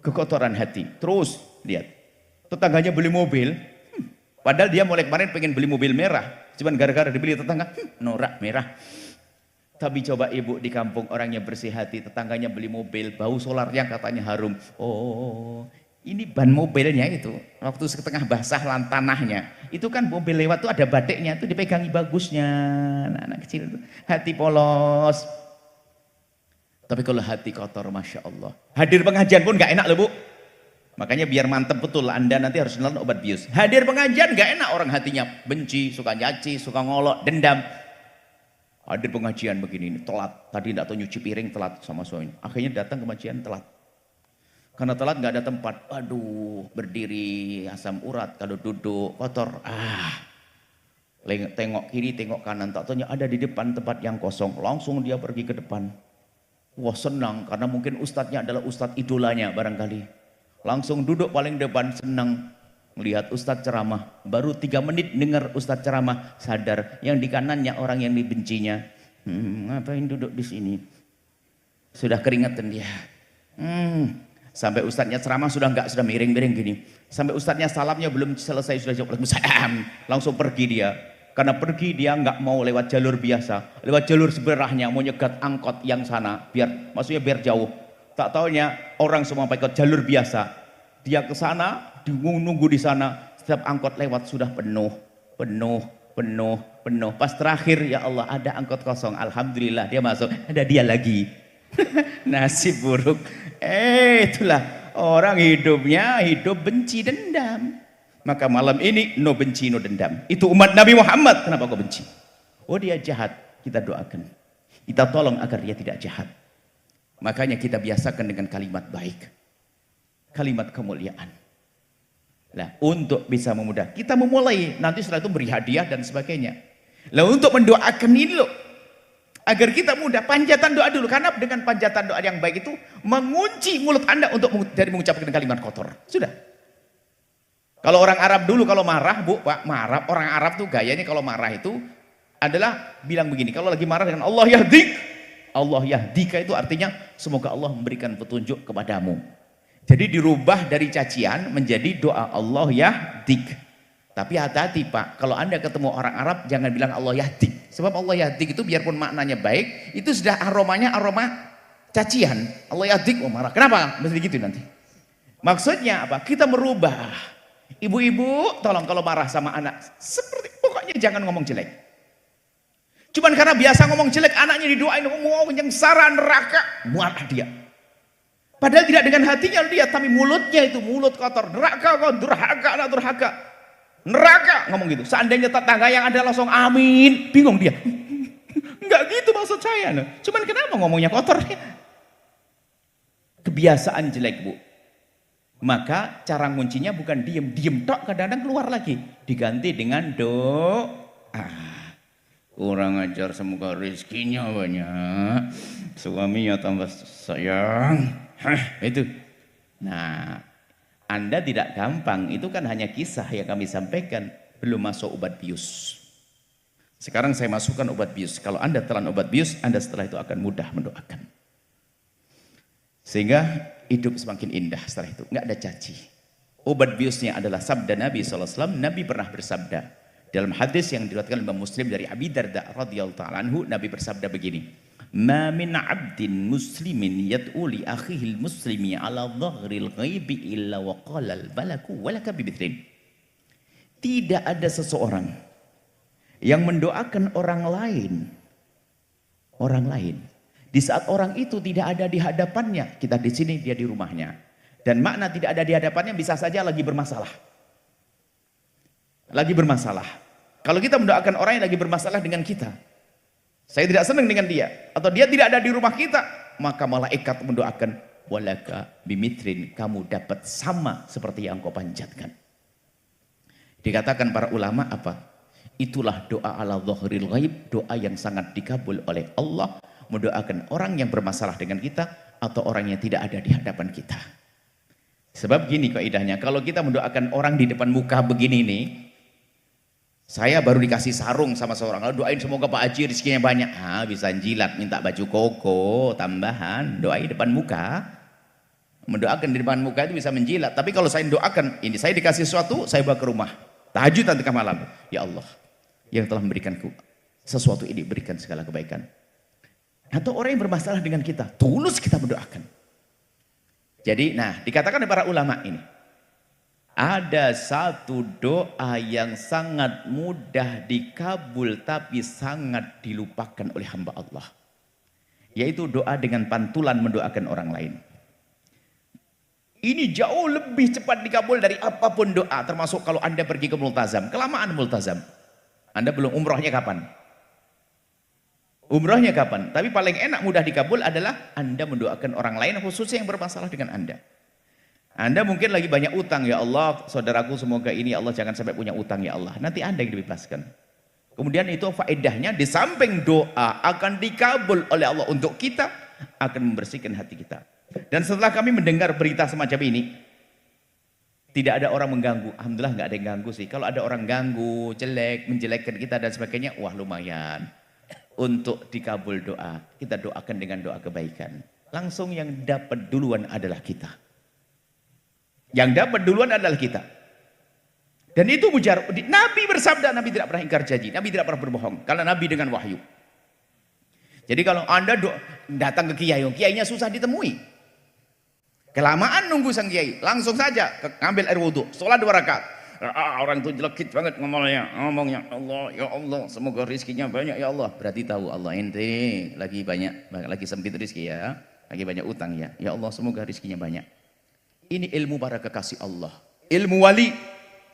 Kekotoran hati. Terus lihat, tetangganya beli mobil, padahal dia mulai kemarin pengen beli mobil merah, cuman gara-gara dibeli tetangga, norak merah. Tapi coba ibu di kampung orangnya bersih hati, tetangganya beli mobil, bau solarnya katanya harum. Oh, ini ban mobilnya itu, waktu setengah basah tanahnya, itu kan mobil lewat tuh ada batiknya, itu dipegangi bagusnya, anak kecil itu, hati polos. Tapi kalau hati kotor, Masya Allah. Hadir pengajian pun gak enak loh bu. Makanya biar mantep betul, Anda nanti harus nelan obat bius. Hadir pengajian gak enak, orang hatinya benci, suka nyaci, suka ngolok, dendam. Hadir pengajian begini, telat. Tadi tidak tahu nyuci piring, telat sama suami. Akhirnya datang ke pengajian, telat. Karena telat gak ada tempat. Aduh, berdiri, asam urat, kalau duduk, kotor. Tengok kiri, tengok kanan. Tak tahunya ada di depan tempat yang kosong. Langsung dia pergi ke depan. Wah senang, karena mungkin ustadznya adalah ustadz idolanya barangkali. Langsung duduk paling depan, senang. Melihat Ustadz ceramah, baru 3 menit dengar Ustadz ceramah, sadar yang di kanannya orang yang dibencinya. Ngapain duduk di sini? Sudah keringetan dia. Sampai Ustadznya ceramah sudah miring-miring gini. Sampai Ustadznya salamnya belum selesai sudah jawab langsung pergi dia. Karena pergi dia nggak mau lewat jalur biasa, lewat jalur sebelahnya mau nyegat angkot yang sana, maksudnya biar jauh. Tak taunya orang semua pakai jalur biasa. Dia ke sana, nunggu di sana. Setiap angkot lewat sudah penuh. Pas terakhir ya Allah ada angkot kosong. Alhamdulillah dia masuk. Ada dia lagi. Nasib buruk. Itulah orang hidupnya hidup benci dendam. Maka malam ini no benci no dendam. Itu umat Nabi Muhammad. Kenapa kau benci? Oh dia jahat. Kita doakan. Kita tolong agar dia tidak jahat. Makanya kita biasakan dengan kalimat baik. Kalimat kemuliaan. Nah, untuk bisa memudah. Kita memulai. Nanti setelah itu beri hadiah dan sebagainya. Nah, untuk mendoakan ini loh. Agar kita mudah. Panjatan doa dulu. Karena dengan panjatan doa yang baik itu. Mengunci mulut Anda untuk dari mengucapkan kalimat kotor. Sudah. Kalau orang Arab dulu kalau marah, Bu, Pak, marah. Orang Arab tuh gayanya kalau marah itu adalah bilang begini. Kalau lagi marah dengan Allah yahdik. Allah yahdika itu artinya semoga Allah memberikan petunjuk kepadamu. Jadi dirubah dari cacian menjadi doa Allah yahdik. Tapi hati-hati Pak, kalau Anda ketemu orang Arab jangan bilang Allah yahdik. Sebab Allah yahdik itu biarpun maknanya baik, itu sudah aromanya aroma cacian. Allah yahdik, oh marah. Kenapa? Mesti gitu nanti. Maksudnya apa? Kita merubah. Ibu-ibu tolong kalau marah sama anak seperti pokoknya jangan ngomong jelek. Cuman karena biasa ngomong jelek anaknya didoain ngomong yang sara neraka, marah dia. Padahal tidak dengan hatinya dia, tapi mulutnya itu mulut kotor. Neraka kau durhaka, anak durhaka. Neraka ngomong gitu. Seandainya tetangga yang ada langsung amin, bingung dia. Enggak gitu maksud saya. Cuman kenapa ngomongnya kotor? Kebiasaan jelek, Bu. Maka cara nguncinya bukan diem tok, kadang-kadang keluar lagi. Diganti dengan doa. Kurang ajar semoga rezekinya banyak. Suaminya tambah sayang. Itu. Nah, Anda tidak gampang. Itu kan hanya kisah yang kami sampaikan. Belum masuk obat bius. Sekarang saya masukkan obat bius. Kalau Anda telan obat bius, Anda setelah itu akan mudah mendoakan. Sehingga hidup semakin indah setelah itu, nggak ada caci. Obat biusnya adalah sabda Nabi SAW. Nabi pernah bersabda dalam hadis yang diriwayatkan Imam Muslim dari Abi Darda radhiyallahu ta'ala anhu, Nabi bersabda begini, "Ma min 'abdin muslimin yad'u li akhihi al-muslimi 'ala dhahril ghaibi illa wa qala al-malaku wa laka bimithrin." Tidak ada seseorang yang mendoakan orang lain di saat orang itu tidak ada di hadapannya. Kita di sini, dia di rumahnya. Dan makna tidak ada di hadapannya bisa saja lagi bermasalah. Lagi bermasalah. Kalau kita mendoakan orang yang lagi bermasalah dengan kita, saya tidak senang dengan dia, atau dia tidak ada di rumah kita, maka malaikat mendoakan, walaka bimitrin, kamu dapat sama seperti yang kau panjatkan. Dikatakan para ulama apa? Itulah doa ala dhahril ghaib, doa yang sangat dikabul oleh Allah. Mendoakan orang yang bermasalah dengan kita atau orang yang tidak ada di hadapan kita. Sebab gini kaidahnya, kalau kita mendoakan orang di depan muka begini nih, saya baru dikasih sarung sama seorang, lalu doain semoga Pak Haji rezekinya banyak. Bisa jilat, minta baju koko tambahan, doain depan muka. Mendoakan di depan muka itu bisa menjilat. Tapi kalau saya doakan, ini saya dikasih sesuatu, saya bawa ke rumah. Tahajud nanti ke malam. Ya Allah, yang telah memberikanku sesuatu ini, berikan segala kebaikan. Atau orang yang bermasalah dengan kita, tulus kita mendoakan. Jadi, nah, dikatakan oleh para ulama ini, ada satu doa yang sangat mudah dikabul, tapi sangat dilupakan oleh hamba Allah. Yaitu doa dengan pantulan mendoakan orang lain. Ini jauh lebih cepat dikabul dari apapun doa, termasuk kalau Anda pergi ke multazam. Kelamaan multazam. Anda belum umrohnya kapan? Umrohnya kapan? Tapi paling enak mudah dikabul adalah Anda mendoakan orang lain khususnya yang bermasalah dengan Anda. Anda mungkin lagi banyak utang, ya Allah, saudaraku semoga ini Allah jangan sampai punya utang ya Allah. Nanti Anda yang dibebaskan. Kemudian itu faedahnya di samping doa akan dikabul oleh Allah untuk kita, akan membersihkan hati kita. Dan setelah kami mendengar berita semacam ini, Tidak ada orang mengganggu. Alhamdulillah nggak ada yang ganggu sih. Kalau ada orang ganggu, jelek, menjelekkan kita dan sebagainya, wah lumayan. Untuk dikabul doa, kita doakan dengan doa kebaikan. Langsung yang dapat duluan adalah kita. Yang dapat duluan adalah kita. Dan itu mujarab. Nabi bersabda, Nabi tidak pernah ingkar janji, Nabi tidak pernah berbohong. Karena Nabi dengan wahyu. Jadi kalau Anda datang ke kiai, kiainya susah ditemui. Kelamaan nunggu sang kiai, langsung saja ngambil air wudhu, sholat 2 rakaat. Orang itu jelekit banget ngomongnya, Allah, ya Allah, semoga rizkinya banyak ya Allah. Berarti tahu Allah ente lagi banyak, lagi sempit rizki ya, lagi banyak utang ya. Ya Allah, semoga rizkinya banyak. Ini ilmu para kekasih Allah, ilmu wali,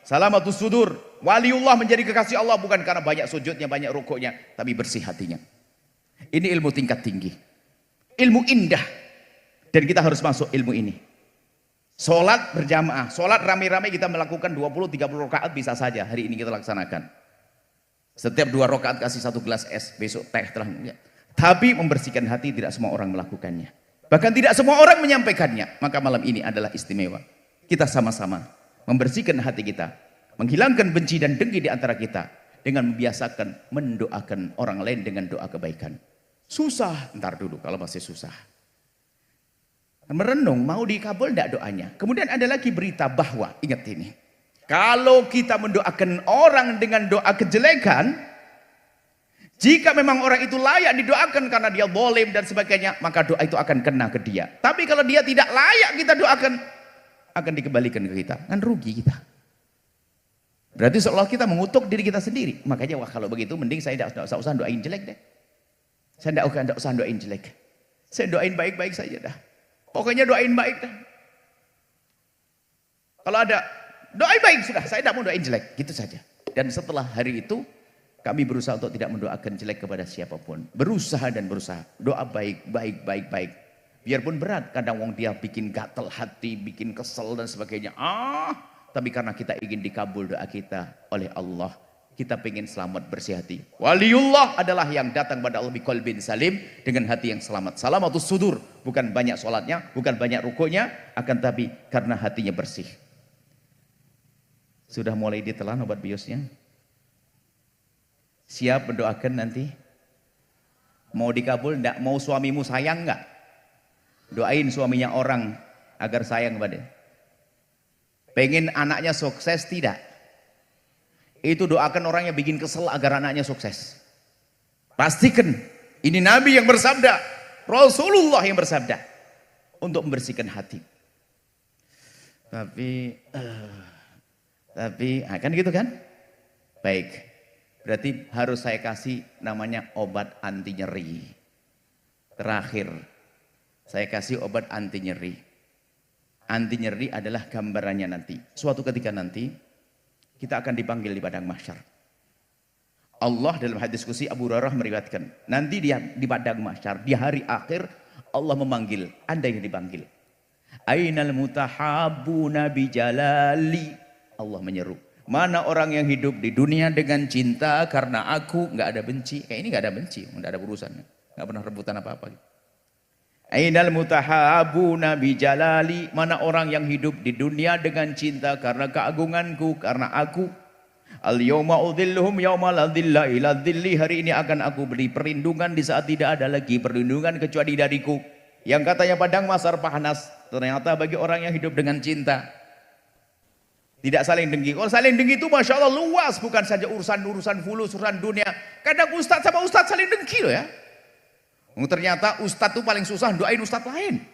salamatus sudur. Waliullah menjadi kekasih Allah bukan karena banyak sujudnya, banyak rukuknya, tapi bersih hatinya. Ini ilmu tingkat tinggi, ilmu indah. Dan kita harus masuk ilmu ini. Sholat berjamaah, sholat rame-rame kita melakukan 20-30 rakaat bisa saja hari ini kita laksanakan. Setiap 2 rakaat kasih 1 gelas es, besok teh telah. Tapi membersihkan hati tidak semua orang melakukannya. Bahkan tidak semua orang menyampaikannya. Maka malam ini adalah istimewa. Kita sama-sama membersihkan hati kita, menghilangkan benci dan dengki di antara kita dengan membiasakan mendoakan orang lain dengan doa kebaikan. Susah, ntar dulu kalau masih susah. Merenung, mau dikabul tidak doanya. Kemudian ada lagi berita bahwa, ingat ini, kalau kita mendoakan orang dengan doa kejelekan, jika memang orang itu layak didoakan karena dia zalim dan sebagainya, maka doa itu akan kena ke dia. Tapi kalau dia tidak layak kita doakan, akan dikembalikan ke kita, kan rugi kita. Berarti seolah kita mengutuk diri kita sendiri. Makanya wah kalau begitu mending saya tidak usah doain jelek deh. Saya tidak usah doain jelek. Saya doain baik-baik saja dah. Pokoknya doain baik dah. Kalau ada doain baik sudah, saya tidak mau doain jelek, gitu saja. Dan setelah hari itu kami berusaha untuk tidak mendoakan jelek kepada siapapun. Berusaha dan berusaha. Doa baik, baik, baik, baik. Biarpun berat, kadang wong dia bikin gatel hati, bikin kesel dan sebagainya. Tapi karena kita ingin dikabul doa kita oleh Allah, kita pengen selamat bersih hati. Waliullah adalah yang datang pada Allah biqalbin salim, dengan hati yang selamat. Salamatus sudur, bukan banyak sholatnya, bukan banyak rukunya, akan tapi karena hatinya bersih. Sudah mulai ditelan obat biusnya? Siap mendoakan nanti? Mau dikabul enggak? Mau suamimu sayang enggak? Doain suaminya orang agar sayang kepada. Pengen anaknya sukses tidak? Itu doakan orang yang bikin kesel agar anaknya sukses. Pastikan ini Nabi yang bersabda, Rasulullah yang bersabda untuk membersihkan hati. Tapi kan gitu kan? Baik. Berarti harus saya kasih namanya obat anti nyeri. Terakhir, saya kasih obat anti nyeri. Anti nyeri adalah gambarannya nanti. Suatu ketika nanti kita akan dipanggil di padang mahsyar. Allah dalam hadis qudsi Abu Hurairah meriwayatkan, nanti dia di padang mahsyar, di hari akhir Allah memanggil, Anda yang dipanggil. Ainal mutahabbuna bi jalali. Allah menyeru, mana orang yang hidup di dunia dengan cinta karena aku, nggak ada benci. Kayak ini nggak ada benci, nggak ada urusan, nggak pernah rebutan apa-apa. Ainal mutahabbuna bi jalali, mana orang yang hidup di dunia dengan cinta karena keagunganku, karena aku. Al yauma udhilluhum yauma la dhilla illa dhilli, hari ini akan aku beri perlindungan di saat tidak ada lagi perlindungan kecuali dariku. Yang katanya padang mahsyar panas, ternyata bagi orang yang hidup dengan cinta. Tidak saling dengki. Kalau saling dengki itu Masya Allah luas, bukan saja urusan fulus, urusan dunia. Kadang ustadz sama ustadz saling dengki loh ya. Ternyata ustadz itu paling susah doain ustadz lain.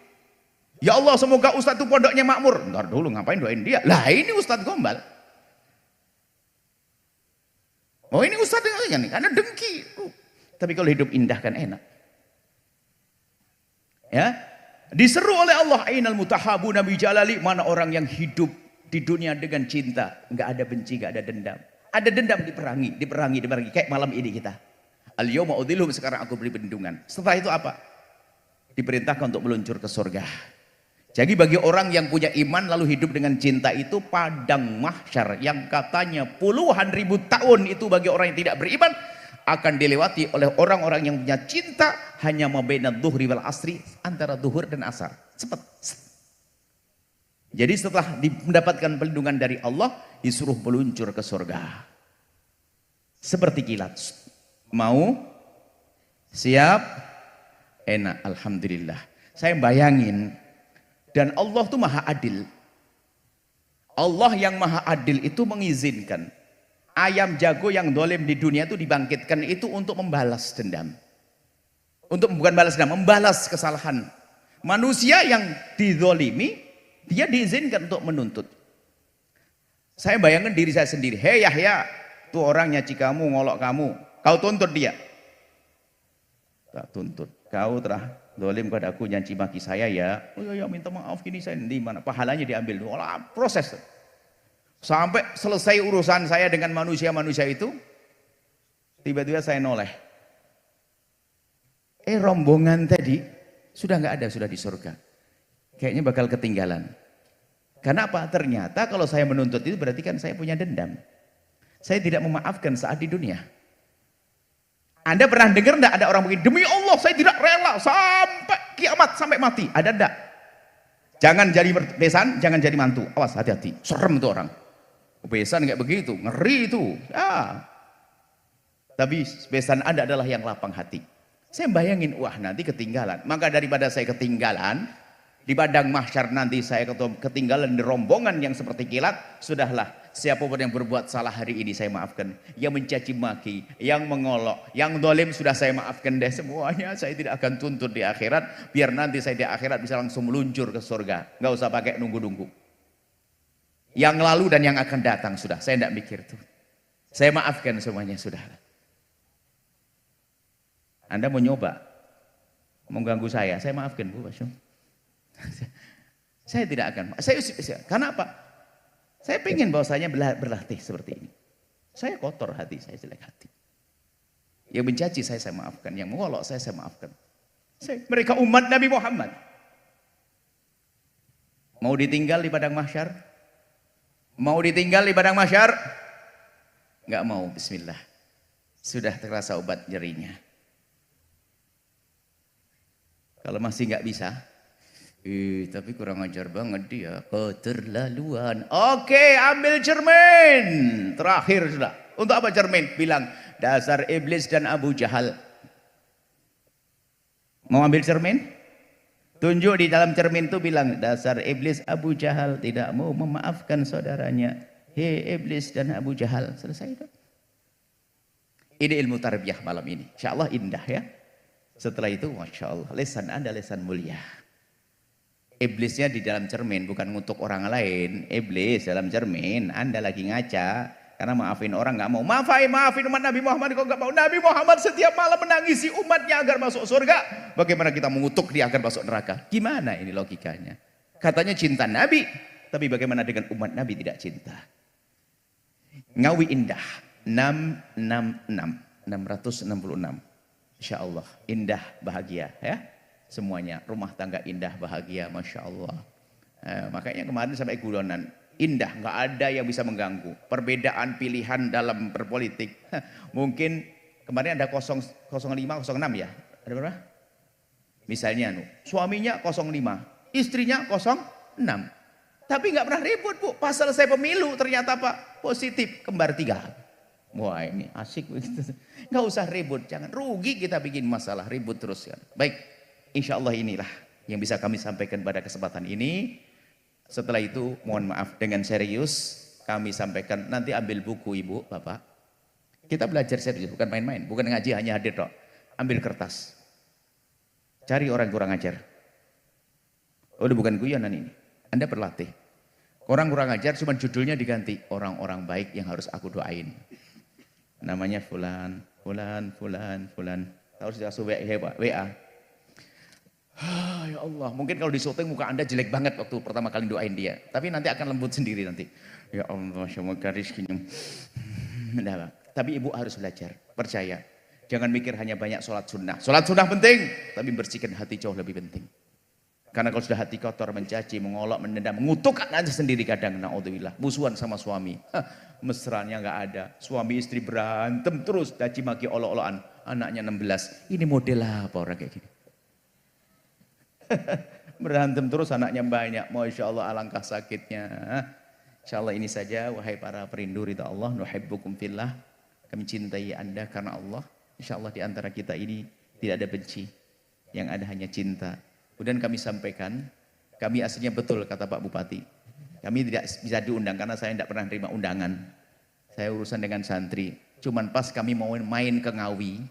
Ya Allah semoga ustadz itu pondoknya makmur. Ntar dulu ngapain doain dia? Lah ini ustadz gombal. Oh ini ustadz yang nih karena dengki. Tapi kalau hidup indah kan enak. Ya, diseru oleh Allah, ainal mutahabuna bi jalali, mana orang yang hidup di dunia dengan cinta, enggak ada benci, enggak ada dendam. Ada dendam diperangi kayak malam ini kita. Al yauma udhilluhum, sekarang aku beri perlindungan. Setelah itu apa? Diperintahkan untuk meluncur ke surga. Jadi bagi orang yang punya iman lalu hidup dengan cinta itu, padang mahsyar yang katanya puluhan ribu tahun itu bagi orang yang tidak beriman akan dilewati oleh orang-orang yang punya cinta hanya mabainadz zuhri wal asri, antara zuhur dan asar. Cepat. Jadi setelah mendapatkan perlindungan dari Allah, disuruh meluncur ke surga. Seperti kilat. Mau? Siap? Enak, alhamdulillah. Saya bayangin, dan Allah tuh maha adil. Allah yang maha adil itu mengizinkan ayam jago yang dolim di dunia itu dibangkitkan itu untuk membalas dendam. Bukan balas dendam, membalas kesalahan. Manusia yang dizolimi, dia diizinkan untuk menuntut. Saya bayangkan diri saya sendiri. Hei Yahya, tuh orang nyaci kamu, ngolok kamu. Kau tuntut dia. Tak tuntut. Kau telah dolim padaku, nyaci maki saya ya. Oh ya, minta maaf gini saya di mana? Pahalanya diambil. Olah, proses. Sampai selesai urusan saya dengan manusia-manusia itu, tiba-tiba saya noleh. Rombongan tadi sudah nggak ada, sudah di surga. Kayaknya bakal ketinggalan. Karena apa? Ternyata kalau saya menuntut itu berarti kan saya punya dendam. Saya tidak memaafkan saat di dunia. Anda pernah dengar enggak ada orang begini, demi Allah saya tidak rela sampai kiamat, sampai mati. Ada enggak? Jangan jadi besan, jangan jadi mantu. Awas, hati-hati. Serem itu orang. Besan kayak begitu, ngeri itu. Ya. Tapi besan Anda adalah yang lapang hati. Saya bayangin, wah nanti ketinggalan. Maka daripada saya ketinggalan, di padang mahsyar nanti saya ketinggalan di rombongan yang seperti kilat, sudahlah, siapapun yang berbuat salah hari ini saya maafkan. Yang mencaci maki, yang mengolok, yang dolim sudah saya maafkan deh semuanya. Saya tidak akan tuntut di akhirat, biar nanti saya di akhirat bisa langsung meluncur ke surga. Nggak usah pakai nunggu-nunggu. Yang lalu dan yang akan datang sudah, saya tidak mikir tuh. Saya maafkan semuanya sudah. Anda mau nyoba, mau ganggu saya maafkan Bu Basyum. Saya tidak akan. Karena apa? Saya ingin bahwasanya berlatih seperti ini. Saya kotor hati, saya jelek hati. Yang mencaci saya maafkan, yang mengolok saya maafkan. Mereka umat Nabi Muhammad. Mau ditinggal di padang mahsyar? Mau ditinggal di padang mahsyar? Enggak mau, bismillah. Sudah terasa obat nyerinya. Kalau masih enggak bisa, tapi kurang ajar banget dia, keterlaluan. Oke, ambil cermin. Terakhir sudah. Untuk apa cermin? Bilang, dasar iblis dan Abu Jahal. Mau ambil cermin? Tunjuk di dalam cermin itu bilang, dasar iblis Abu Jahal tidak mau memaafkan saudaranya. Hei iblis dan Abu Jahal. Selesai itu. Ini ilmu tarbiyah malam ini. Insya Allah indah ya. Setelah itu, Masya Allah, lesan Anda lesan mulia. Iblisnya di dalam cermin, bukan ngutuk orang lain. Iblis dalam cermin, Anda lagi ngaca, karena maafin orang nggak mau. Maafin umat Nabi Muhammad kok nggak mau. Nabi Muhammad setiap malam menangisi umatnya agar masuk surga. Bagaimana kita mengutuk dia agar masuk neraka? Gimana ini logikanya? Katanya cinta Nabi, tapi bagaimana dengan umat Nabi tidak cinta? Ngawi indah, 666. Insya Allah, indah, bahagia ya. Semuanya, rumah tangga indah, bahagia, Masya Allah. Makanya kemarin sampai gulonan, indah, nggak ada yang bisa mengganggu. Perbedaan pilihan dalam berpolitik. Mungkin kemarin ada 05, 06 ya. Ada berapa? Misalnya, suaminya 05, istrinya 06. Tapi nggak pernah ribut Bu. Pas selesai pemilu ternyata Pak positif, kembar 3. Wah ini asik begitu. Nggak usah ribut, jangan rugi kita bikin masalah ribut terus kan. Baik, insya Allah inilah yang bisa kami sampaikan pada kesempatan ini. Setelah itu mohon maaf dengan serius kami sampaikan. Nanti ambil buku Ibu, Bapak. Kita belajar serius, bukan main-main, bukan ngaji hanya hadir dok. Ambil kertas, cari orang kurang ajar. Oh, bukan guyonan ini. Anda berlatih. Orang kurang ajar cuma judulnya diganti, orang-orang baik yang harus aku doain. Namanya fulan. Harus dikasih WA. Ya Allah, mungkin kalau di syuting muka Anda jelek banget waktu pertama kali doain dia. Tapi nanti akan lembut sendiri nanti. Ya Allah, semoga rizkinya. Tapi ibu harus belajar, percaya. Jangan mikir hanya banyak sholat sunnah. Sholat sunnah penting, tapi bersihkan hati jauh lebih penting. Karena kalau sudah hati kotor, mencaci, mengolok, menendam, mengutuk aja sendiri kadang, na'udzubillah, musuhan sama suami. Mesranya nggak ada, suami istri berantem terus, caci maki olok-olokan, anaknya 16. Ini model apa orang kayak gini? Berantem terus anaknya banyak. Masya Allah alangkah sakitnya. Insya Allah ini saja wahai para perindu ridha Allah. Nuhibbukum fillah. Kami cintai anda karena Allah. Insya Allah di antara kita ini tidak ada benci. Yang ada hanya cinta. Kemudian kami sampaikan. Kami aslinya betul kata Pak Bupati. Kami tidak bisa diundang karena saya tidak pernah terima undangan. Saya urusan dengan santri. Cuman pas kami mau main ke Ngawi,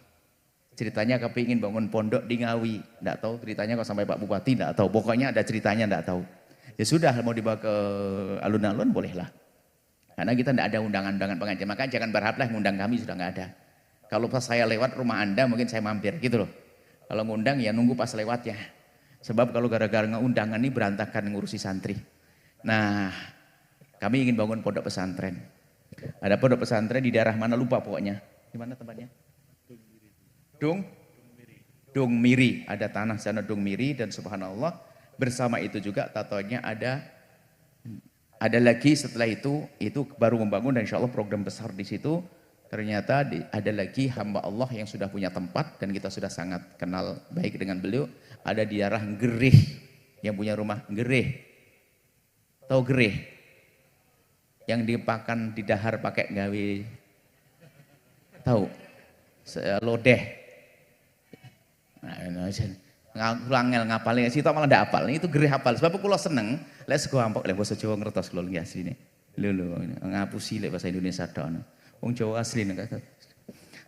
ceritanya kepingin bangun pondok di Ngawi. Tidak tahu ceritanya kok sampai Pak Bupati, tidak tahu. Pokoknya ada ceritanya, tidak tahu. Ya sudah, mau dibawa ke alun-alun bolehlah. Karena kita tidak ada undangan-undangan pengajian. Maka jangan berharaplah ngundang kami, sudah nggak ada. Kalau pas saya lewat rumah Anda mungkin saya mampir gitu loh. Kalau ngundang ya nunggu pas lewat ya. Sebab kalau gara-gara undangan ini berantakan ngurusi santri. Nah, kami ingin bangun pondok pesantren. Ada pondok pesantren di daerah mana lupa pokoknya. Di mana tempatnya? Dung Miri. Ada tanah sana Dung Miri dan subhanallah bersama itu juga tatonya ada lagi setelah itu baru membangun dan insya Allah program besar di situ. Ternyata ada lagi hamba Allah yang sudah punya tempat dan kita sudah sangat kenal baik dengan beliau. Ada di daerah Gerih yang punya rumah Gerih. Tahu Gerih? Yang dipakan di dahar pakai gawe tahu lodeh. Nah, ngangel ngapalnya sih malah ndak apal. Itu Gerih hafal. Sebab kula seneng lek sego ampok lek basa Jawa ngertos kula nggih asline. Lho ngapusi lek bahasa Indonesia tok. Wong Jawa asli nek.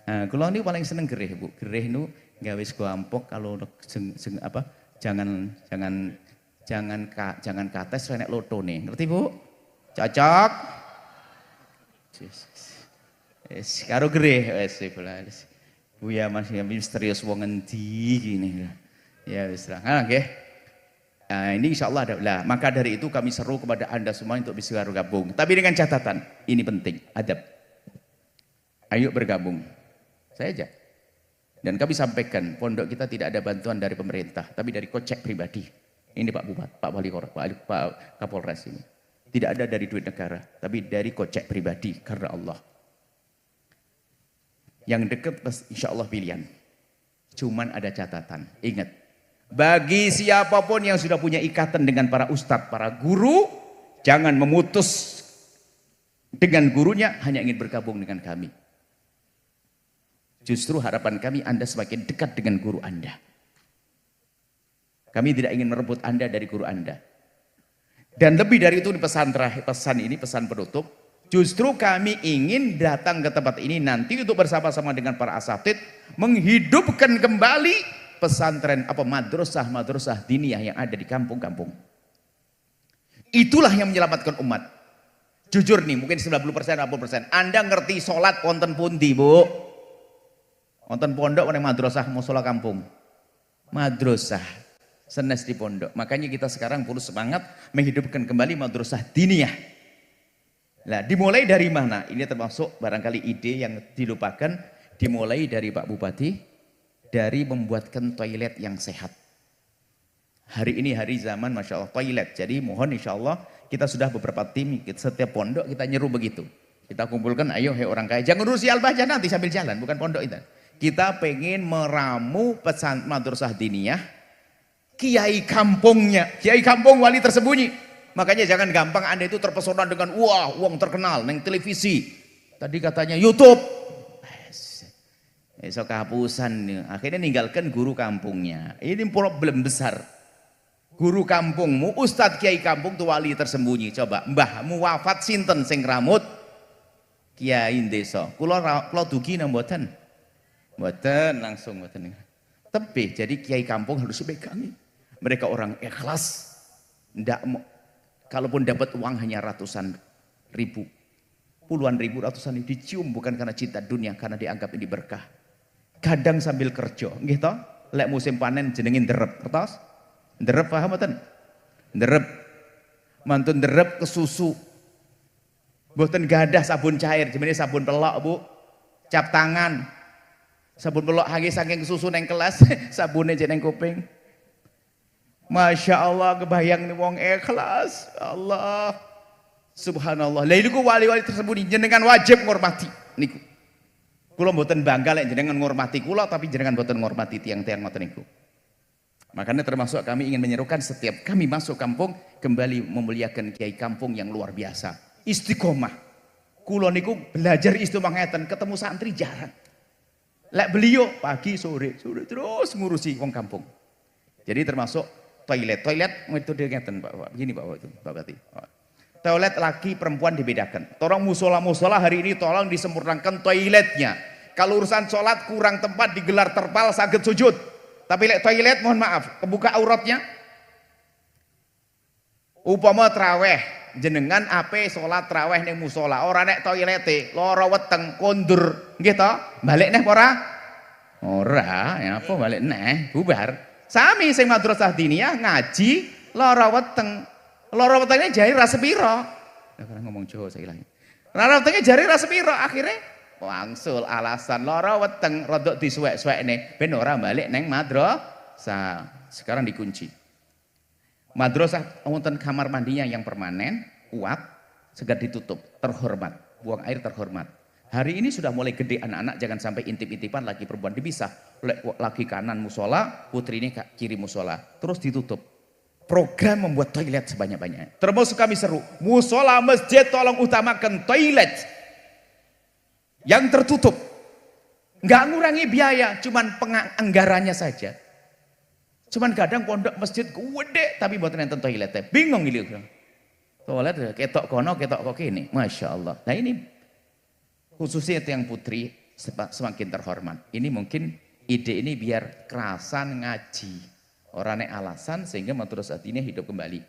Nah, kula niku paling seneng Gerih, Bu. Gerih nu gawe sego ampok kalau jangan kates nek lotone. Ngerti, Bu? Cocok. Karo Gerih wis Buya masih misterius wong endi gini. Ya wis lah. Nggih. Nah, ini insyaallah ada. Lah, maka dari itu kami seru kepada Anda semua untuk bisa bergabung. Tapi dengan catatan, ini penting, adab. Ayo bergabung. Saya aja. Dan kami sampaikan, pondok kita tidak ada bantuan dari pemerintah, tapi dari kocek pribadi. Ini Pak Bupati, Pak Wali Kota, Pak Kapolres ini. Tidak ada dari duit negara, tapi dari kocek pribadi karena Allah. Yang dekat insya Allah pilihan. Cuman ada catatan. Ingat, bagi siapapun yang sudah punya ikatan dengan para ustadz, para guru, jangan memutus dengan gurunya hanya ingin bergabung dengan kami. Justru harapan kami Anda semakin dekat dengan guru Anda. Kami tidak ingin merebut Anda dari guru Anda. Dan lebih dari itu pesan penutup, justru kami ingin datang ke tempat ini nanti untuk bersama-sama dengan para asatidz menghidupkan kembali pesantren madrasah diniyah yang ada di kampung-kampung. Itulah yang menyelamatkan umat. Jujur nih, mungkin 90%, 80%. Anda ngerti sholat wonten pundi, Bu? Wonten pondok wonten madrasah musala kampung. Madrasah. Senes di pondok. Makanya kita sekarang perlu semangat menghidupkan kembali madrasah diniyah. Nah, dimulai dari mana? Ini termasuk barangkali ide yang dilupakan. Dimulai dari Pak Bupati, dari membuatkan toilet yang sehat. Hari ini hari zaman Masya Allah toilet. Jadi mohon insya Allah kita sudah beberapa tim, setiap pondok kita nyeru begitu. Kita kumpulkan, ayo hei orang kaya. Jangan urusi al-bahjah nanti sambil jalan, bukan pondok itu. Kita pengen meramu pesan madrasah diniyah. Kiai kampungnya, kiai kampung wali tersembunyi. Makanya jangan gampang Anda itu terpesona dengan wah uang terkenal neng televisi. Tadi katanya YouTube. Esok kehapusan. Akhirnya ninggalkan guru kampungnya. Ini problem besar. Guru kampungmu, ustadz kiai kampung tuh wali tersembunyi. Coba mbahmu wafat sinten sing rambut kiai desa. Kula dugi nang mboten. Mboten langsung mboten. Tapi jadi kiai kampung harus dipegangi. Mereka orang ikhlas, ndak kalaupun dapat uang hanya ratusan ribu, puluhan ribu, ratusan ribu dicium bukan karena cinta dunia, karena dianggap ini berkah. Kadang sambil kerja, gitu. Lek musim panen jenengin derep, kertas, derep paham betul? Derep, mantun derep ke susu. Boten gadah sabun cair, jenis sabun pelok Bu, cap tangan, sabun pelok hagi saking susu neng kelas, sabunnya jeneng kuping. Masya Allah kebayang nih wong ikhlas. Allah subhanallah. Lah niku wali-wali tersembunyi jenengan wajib ngormati niku. Kula mboten bangga lek jenengan ngormati kula tapi jenengan mboten ngormati tiang-tiang ngoten niku. Makanya termasuk kami ingin menyerukan setiap kami masuk kampung kembali memuliakan kiai kampung yang luar biasa. Istiqomah. Kulo niku belajar istiqomah ngeten, ketemu santri jarang. Lek beliau pagi sore terus ngurusi wong kampung. Jadi termasuk toilet metode ngeten Pak. Begini Pak Bati. Toilet laki perempuan dibedakan. Tolong musola hari ini tolong disempurnakan toiletnya. Kalau urusan sholat kurang tempat digelar terpal saged sujud. Tapi lek toilet mohon maaf, kebuka auratnya. Upama traweh, jenengan ape sholat traweh ning musola, ora nek toilete lara weteng kondur, nggih to? Balik neh ora? Ora, ya apa balik neh, bubar. Sami sing madrasah diniyah ngaji lara weteng. Lara wetenge jare ra sepira. Ya kan ngomong Jawa saya ilang. Lara wetenge jare ra sepira, akhire wangsul alasan lara weteng rodok disuwek-suwekne ben ora balik neng madrasah. Sekarang dikunci. Madrasah wonten kamar mandinya yang permanen, kuat, segar ditutup, terhormat, buang air terhormat. Hari ini sudah mulai gede anak-anak, jangan sampai intip-intipan laki perempuan dipisah. Laki kanan musola, putri ini kiri musola, terus ditutup. Program membuat toilet sebanyak-banyaknya. Termasuk kami seru, musola masjid tolong utamakan toilet yang tertutup. Nggak ngurangi biaya, cuman penganggarannya saja. Cuman kadang pondok masjid gede tapi buat nonton toiletnya. Bingung gitu. Toilet ketok kono, ketok kok ini. Masya Allah. Nah ini khususnya yang putri semakin terhormat. Ini mungkin ide ini biar kerasan ngaji. Orangnya alasan sehingga madrasah ini hidup kembali.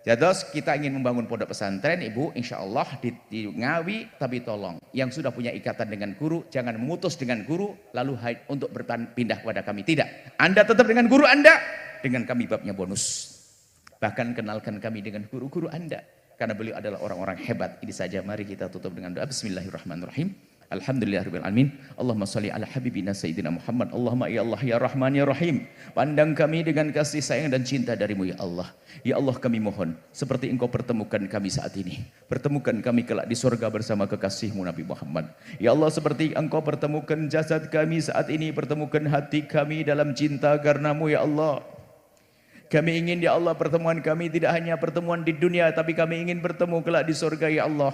Jados kita ingin membangun pondok pesantren, Ibu, insya Allah di Ngawi, tapi tolong yang sudah punya ikatan dengan guru, jangan memutus dengan guru lalu untuk berpindah kepada kami. Tidak, Anda tetap dengan guru Anda, dengan kami babnya bonus. Bahkan kenalkan kami dengan guru-guru Anda, karena beliau adalah orang-orang hebat. Ini saja, mari kita tutup dengan doa. Bismillahirrahmanirrahim. Alhamdulillahirabbil alamin. Allahumma shalli ala habibina sayyidina Muhammad. Allahumma ya Allah ya Rahman ya Rahim. Pandang kami dengan kasih sayang dan cinta darimu ya Allah. Ya Allah kami mohon, seperti engkau pertemukan kami saat ini, pertemukan kami kelak di surga bersama kekasihmu Nabi Muhammad. Ya Allah, seperti engkau pertemukan jasad kami saat ini, pertemukan hati kami dalam cinta karenamu ya Allah. Kami ingin ya Allah pertemuan kami tidak hanya pertemuan di dunia, tapi kami ingin bertemu kelak di surga ya Allah.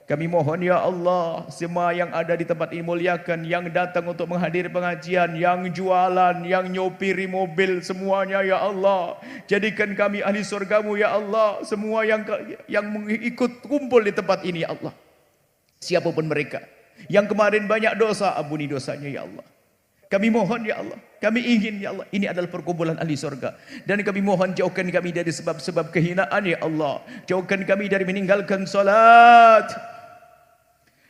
Kami mohon ya Allah, semua yang ada di tempat ini muliakan, yang datang untuk menghadiri pengajian, yang jualan, yang nyopiri mobil, semuanya ya Allah. Jadikan kami ahli surgamu ya Allah. Semua yang ikut kumpul di tempat ini ya Allah. Siapapun mereka, yang kemarin banyak dosa, ampuni dosanya ya Allah. Kami mohon ya Allah, kami ingin ya Allah, ini adalah perkumpulan ahli surga. Dan kami mohon jauhkan kami dari sebab-sebab kehinaan ya Allah. Jauhkan kami dari meninggalkan salat.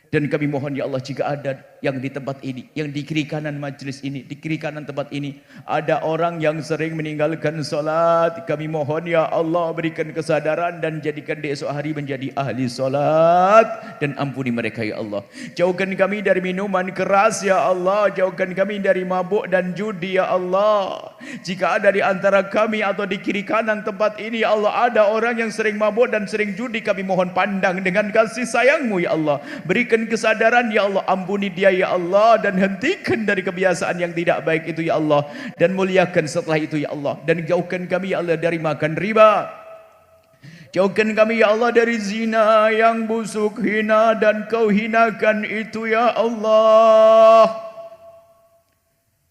Dan kami mohon ya Allah, jika ada yang di tempat ini, yang di kiri kanan majlis ini, di kiri kanan tempat ini, ada orang yang sering meninggalkan salat, kami mohon ya Allah berikan kesadaran dan jadikan dia esok hari menjadi ahli salat, dan ampuni mereka ya Allah. Jauhkan kami dari minuman keras ya Allah, jauhkan kami dari mabuk dan judi ya Allah. Jika ada di antara kami atau di kiri kanan tempat ini ya Allah, ada orang yang sering mabuk dan sering judi, kami mohon pandang dengan kasih sayangmu ya Allah. Berikan kesadaran ya Allah, ampuni dia ya Allah, dan hentikan dari kebiasaan yang tidak baik itu ya Allah, dan muliakan setelah itu ya Allah. Dan jauhkan kami ya Allah dari makan riba, jauhkan kami ya Allah dari zina yang busuk, hina dan kau hinakan itu ya Allah.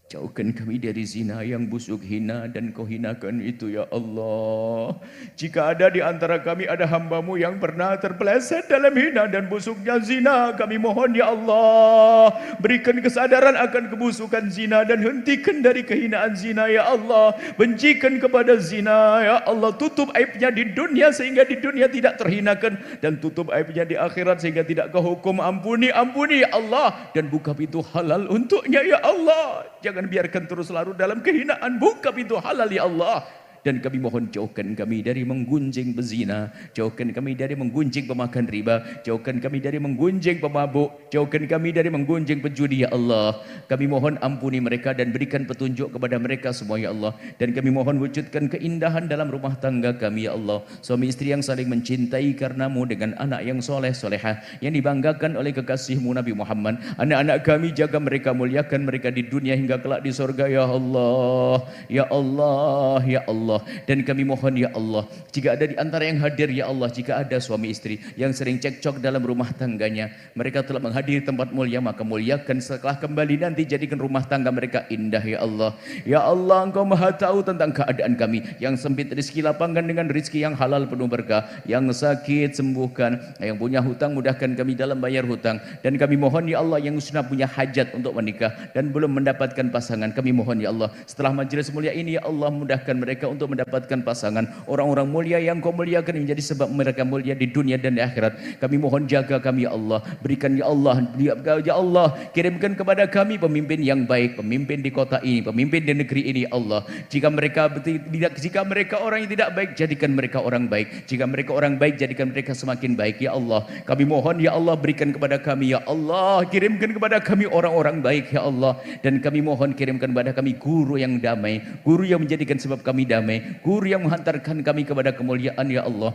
Jauhkan kami dari zina yang busuk, hina dan kau hinakan itu ya Allah. Jika ada di antara kami ada hambamu yang pernah terpeleset dalam hina dan busuknya zina, kami mohon ya Allah, berikan kesadaran akan kebusukan zina dan hentikan dari kehinaan zina ya Allah. Bencikan kepada zina ya Allah, tutup aibnya di dunia sehingga di dunia tidak terhinakan, dan tutup aibnya di akhirat sehingga tidak kehukum. Ampuni ya Allah, dan buka pintu halal untuknya ya Allah. Jangan biarkan terus larut dalam kehinaan, buka pintu halal ya Allah. Dan kami mohon jauhkan kami dari menggunjing pezina, jauhkan kami dari menggunjing pemakan riba, jauhkan kami dari menggunjing pemabuk, jauhkan kami dari menggunjing penjudi ya Allah. Kami mohon ampuni mereka dan berikan petunjuk kepada mereka semua ya Allah. Dan kami mohon wujudkan keindahan dalam rumah tangga kami ya Allah. Suami istri yang saling mencintai karenamu dengan anak yang soleh solehah yang dibanggakan oleh kekasihmu Nabi Muhammad. Anak-anak kami jaga mereka, muliakan mereka di dunia hingga kelak di surga ya Allah. Ya Allah, ya Allah. Dan kami mohon ya Allah, jika ada di antara yang hadir ya Allah, jika ada suami istri yang sering cekcok dalam rumah tangganya, mereka telah menghadiri tempat mulia, maka muliakan setelah kembali nanti, jadikan rumah tangga mereka indah ya Allah. Ya Allah, Engkau maha tahu tentang keadaan kami, yang sempit rezeki lapangkan dengan rezeki yang halal penuh berkah, yang sakit sembuhkan, yang punya hutang mudahkan kami dalam bayar hutang. Dan kami mohon ya Allah, yang sudah punya hajat untuk menikah dan belum mendapatkan pasangan, kami mohon ya Allah, setelah majelis mulia ini ya Allah, mudahkan mereka untuk mendapatkan pasangan, orang-orang mulia yang Kau muliakan menjadi sebab mereka mulia di dunia dan di akhirat. Kami mohon jaga kami ya Allah, berikan ya Allah, ya Allah, kirimkan kepada kami pemimpin yang baik, pemimpin di kota ini, pemimpin di negeri ini ya Allah. Jika mereka orang yang tidak baik, jadikan mereka orang baik. Jika mereka orang baik, jadikan mereka semakin baik ya Allah. Kami mohon ya Allah, berikan kepada kami ya Allah, kirimkan kepada kami orang-orang baik ya Allah. Dan kami mohon kirimkan kepada kami guru yang damai, guru yang menjadikan sebab kami damai, guru yang menghantarkan kami kepada kemuliaan ya Allah.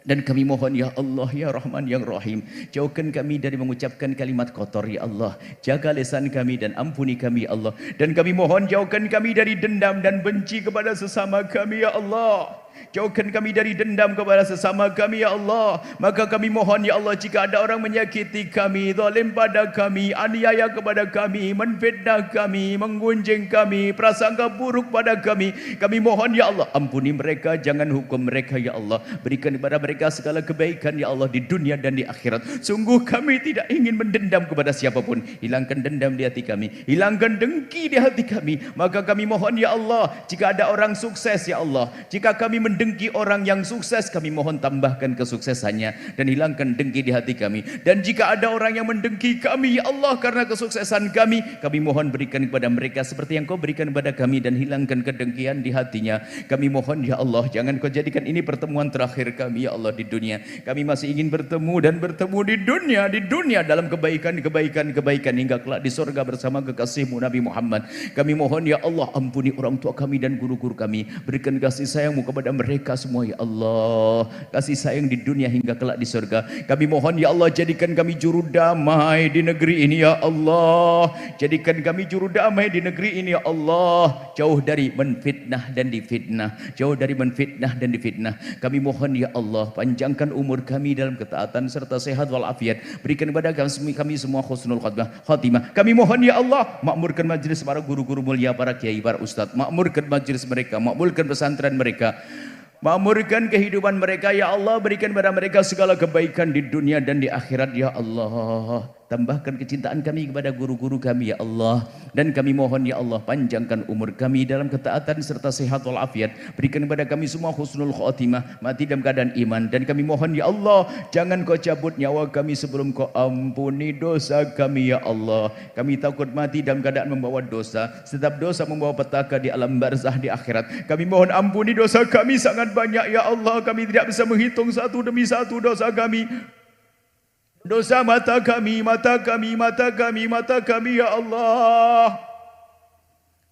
Dan kami mohon ya Allah ya Rahman ya Rahim, jauhkan kami dari mengucapkan kalimat kotor ya Allah. Jaga lisan kami dan ampuni kami ya Allah. Dan kami mohon jauhkan kami dari dendam dan benci kepada sesama kami ya Allah. Jauhkan kami dari dendam kepada sesama kami ya Allah. Maka kami mohon ya Allah, jika ada orang menyakiti kami, zalim pada kami, aniaya kepada kami, menfitnah kami, menggunjing kami, prasangka buruk pada kami mohon ya Allah, ampuni mereka, jangan hukum mereka ya Allah. Berikan kepada mereka segala kebaikan ya Allah di dunia dan di akhirat. Sungguh kami tidak ingin mendendam kepada siapapun. Hilangkan dendam di hati kami, hilangkan dengki di hati kami. Maka kami mohon ya Allah, jika ada orang sukses ya Allah, jika kami mendengki orang yang sukses, kami mohon tambahkan kesuksesannya dan hilangkan dengki di hati kami. Dan jika ada orang yang mendengki kami ya Allah karena kesuksesan kami mohon berikan kepada mereka seperti yang Kau berikan kepada kami dan hilangkan kedengkian di hatinya. Kami mohon ya Allah, jangan Kau jadikan ini pertemuan terakhir kami ya Allah di dunia. Kami masih ingin bertemu dan bertemu di dunia dalam kebaikan hingga kelak di surga bersama kekasihmu Nabi Muhammad. Kami mohon ya Allah, ampuni orang tua kami dan guru-guru kami, berikan kasih sayang-Mu kepada mereka semua ya Allah, kasih sayang di dunia hingga kelak di surga. Kami mohon ya Allah, jadikan kami juru damai di negeri ini ya Allah, jadikan kami juru damai di negeri ini ya Allah, jauh dari menfitnah dan difitnah, jauh dari menfitnah dan difitnah. Kami mohon ya Allah, panjangkan umur kami dalam ketaatan serta sehat walafiat, berikan kepada kami semua husnul khatimah. Kami mohon ya Allah, makmurkan majlis para guru-guru mulia, para kiai, para ustadz, makmurkan majlis mereka, makmurkan pesantren mereka, makmurkan kehidupan mereka ya Allah. Berikan kepada mereka segala kebaikan di dunia dan di akhirat ya Allah. Tambahkan kecintaan kami kepada guru-guru kami ya Allah. Dan kami mohon ya Allah, panjangkan umur kami dalam ketaatan serta sehat walafiat. Berikan kepada kami semua husnul khotimah, mati dalam keadaan iman. Dan kami mohon ya Allah, jangan Kau cabut nyawa kami sebelum Kau ampuni dosa kami ya Allah. Kami takut mati dalam keadaan membawa dosa. Setiap dosa membawa petaka di alam barzah di akhirat. Kami mohon ampuni dosa kami sangat banyak ya Allah. Kami tidak bisa menghitung satu demi satu dosa kami. Dosa mata kami ya Allah.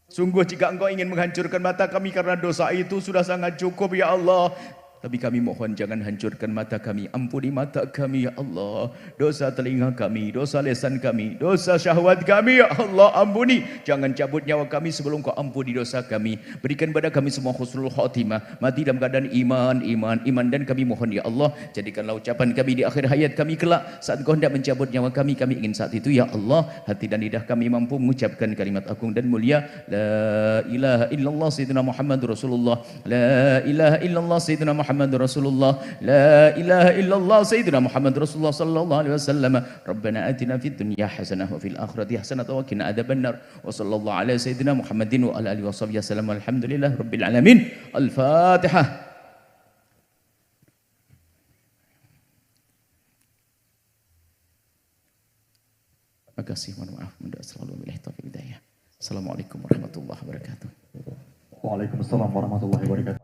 Sungguh jika Engkau ingin menghancurkan mata kami karena dosa itu sudah sangat cukup ya Allah. Tapi kami mohon jangan hancurkan mata kami, ampuni mata kami ya Allah. Dosa telinga kami, dosa lisan kami, dosa syahwat kami ya Allah, ampuni. Jangan cabut nyawa kami sebelum Kau ampuni dosa kami. Berikan pada kami semua husnul khotimah, mati dalam keadaan iman. Dan kami mohon ya Allah, jadikanlah ucapan kami di akhir hayat kami kelak, saat Kau hendak mencabut nyawa kami ingin saat itu ya Allah, hati dan lidah kami mampu mengucapkan kalimat agung dan mulia, la ilaha illallah sayyidina Muhammadur Rasulullah, la ilaha illallah sayyidina Muhammadur Rasulullah, la ilaha illallah sayyidina Muhammadur Rasulullah sallallahu alaihi wasallam. Rabbana atina fid dunya hasanah wa fil akhirati hasanah wa qina adzabannar. Wa sallallahu ala sayyidina Muhammadin wa ala alihi washabbihi wasallam. Alhamdulillah rabbil alamin. Al-Fatihah. Terima kasih, mohon maaf, selalu memilih taufik hidayah. Assalamualaikum warahmatullahi wabarakatuh. Waalaikumsalam warahmatullahi wabarakatuh.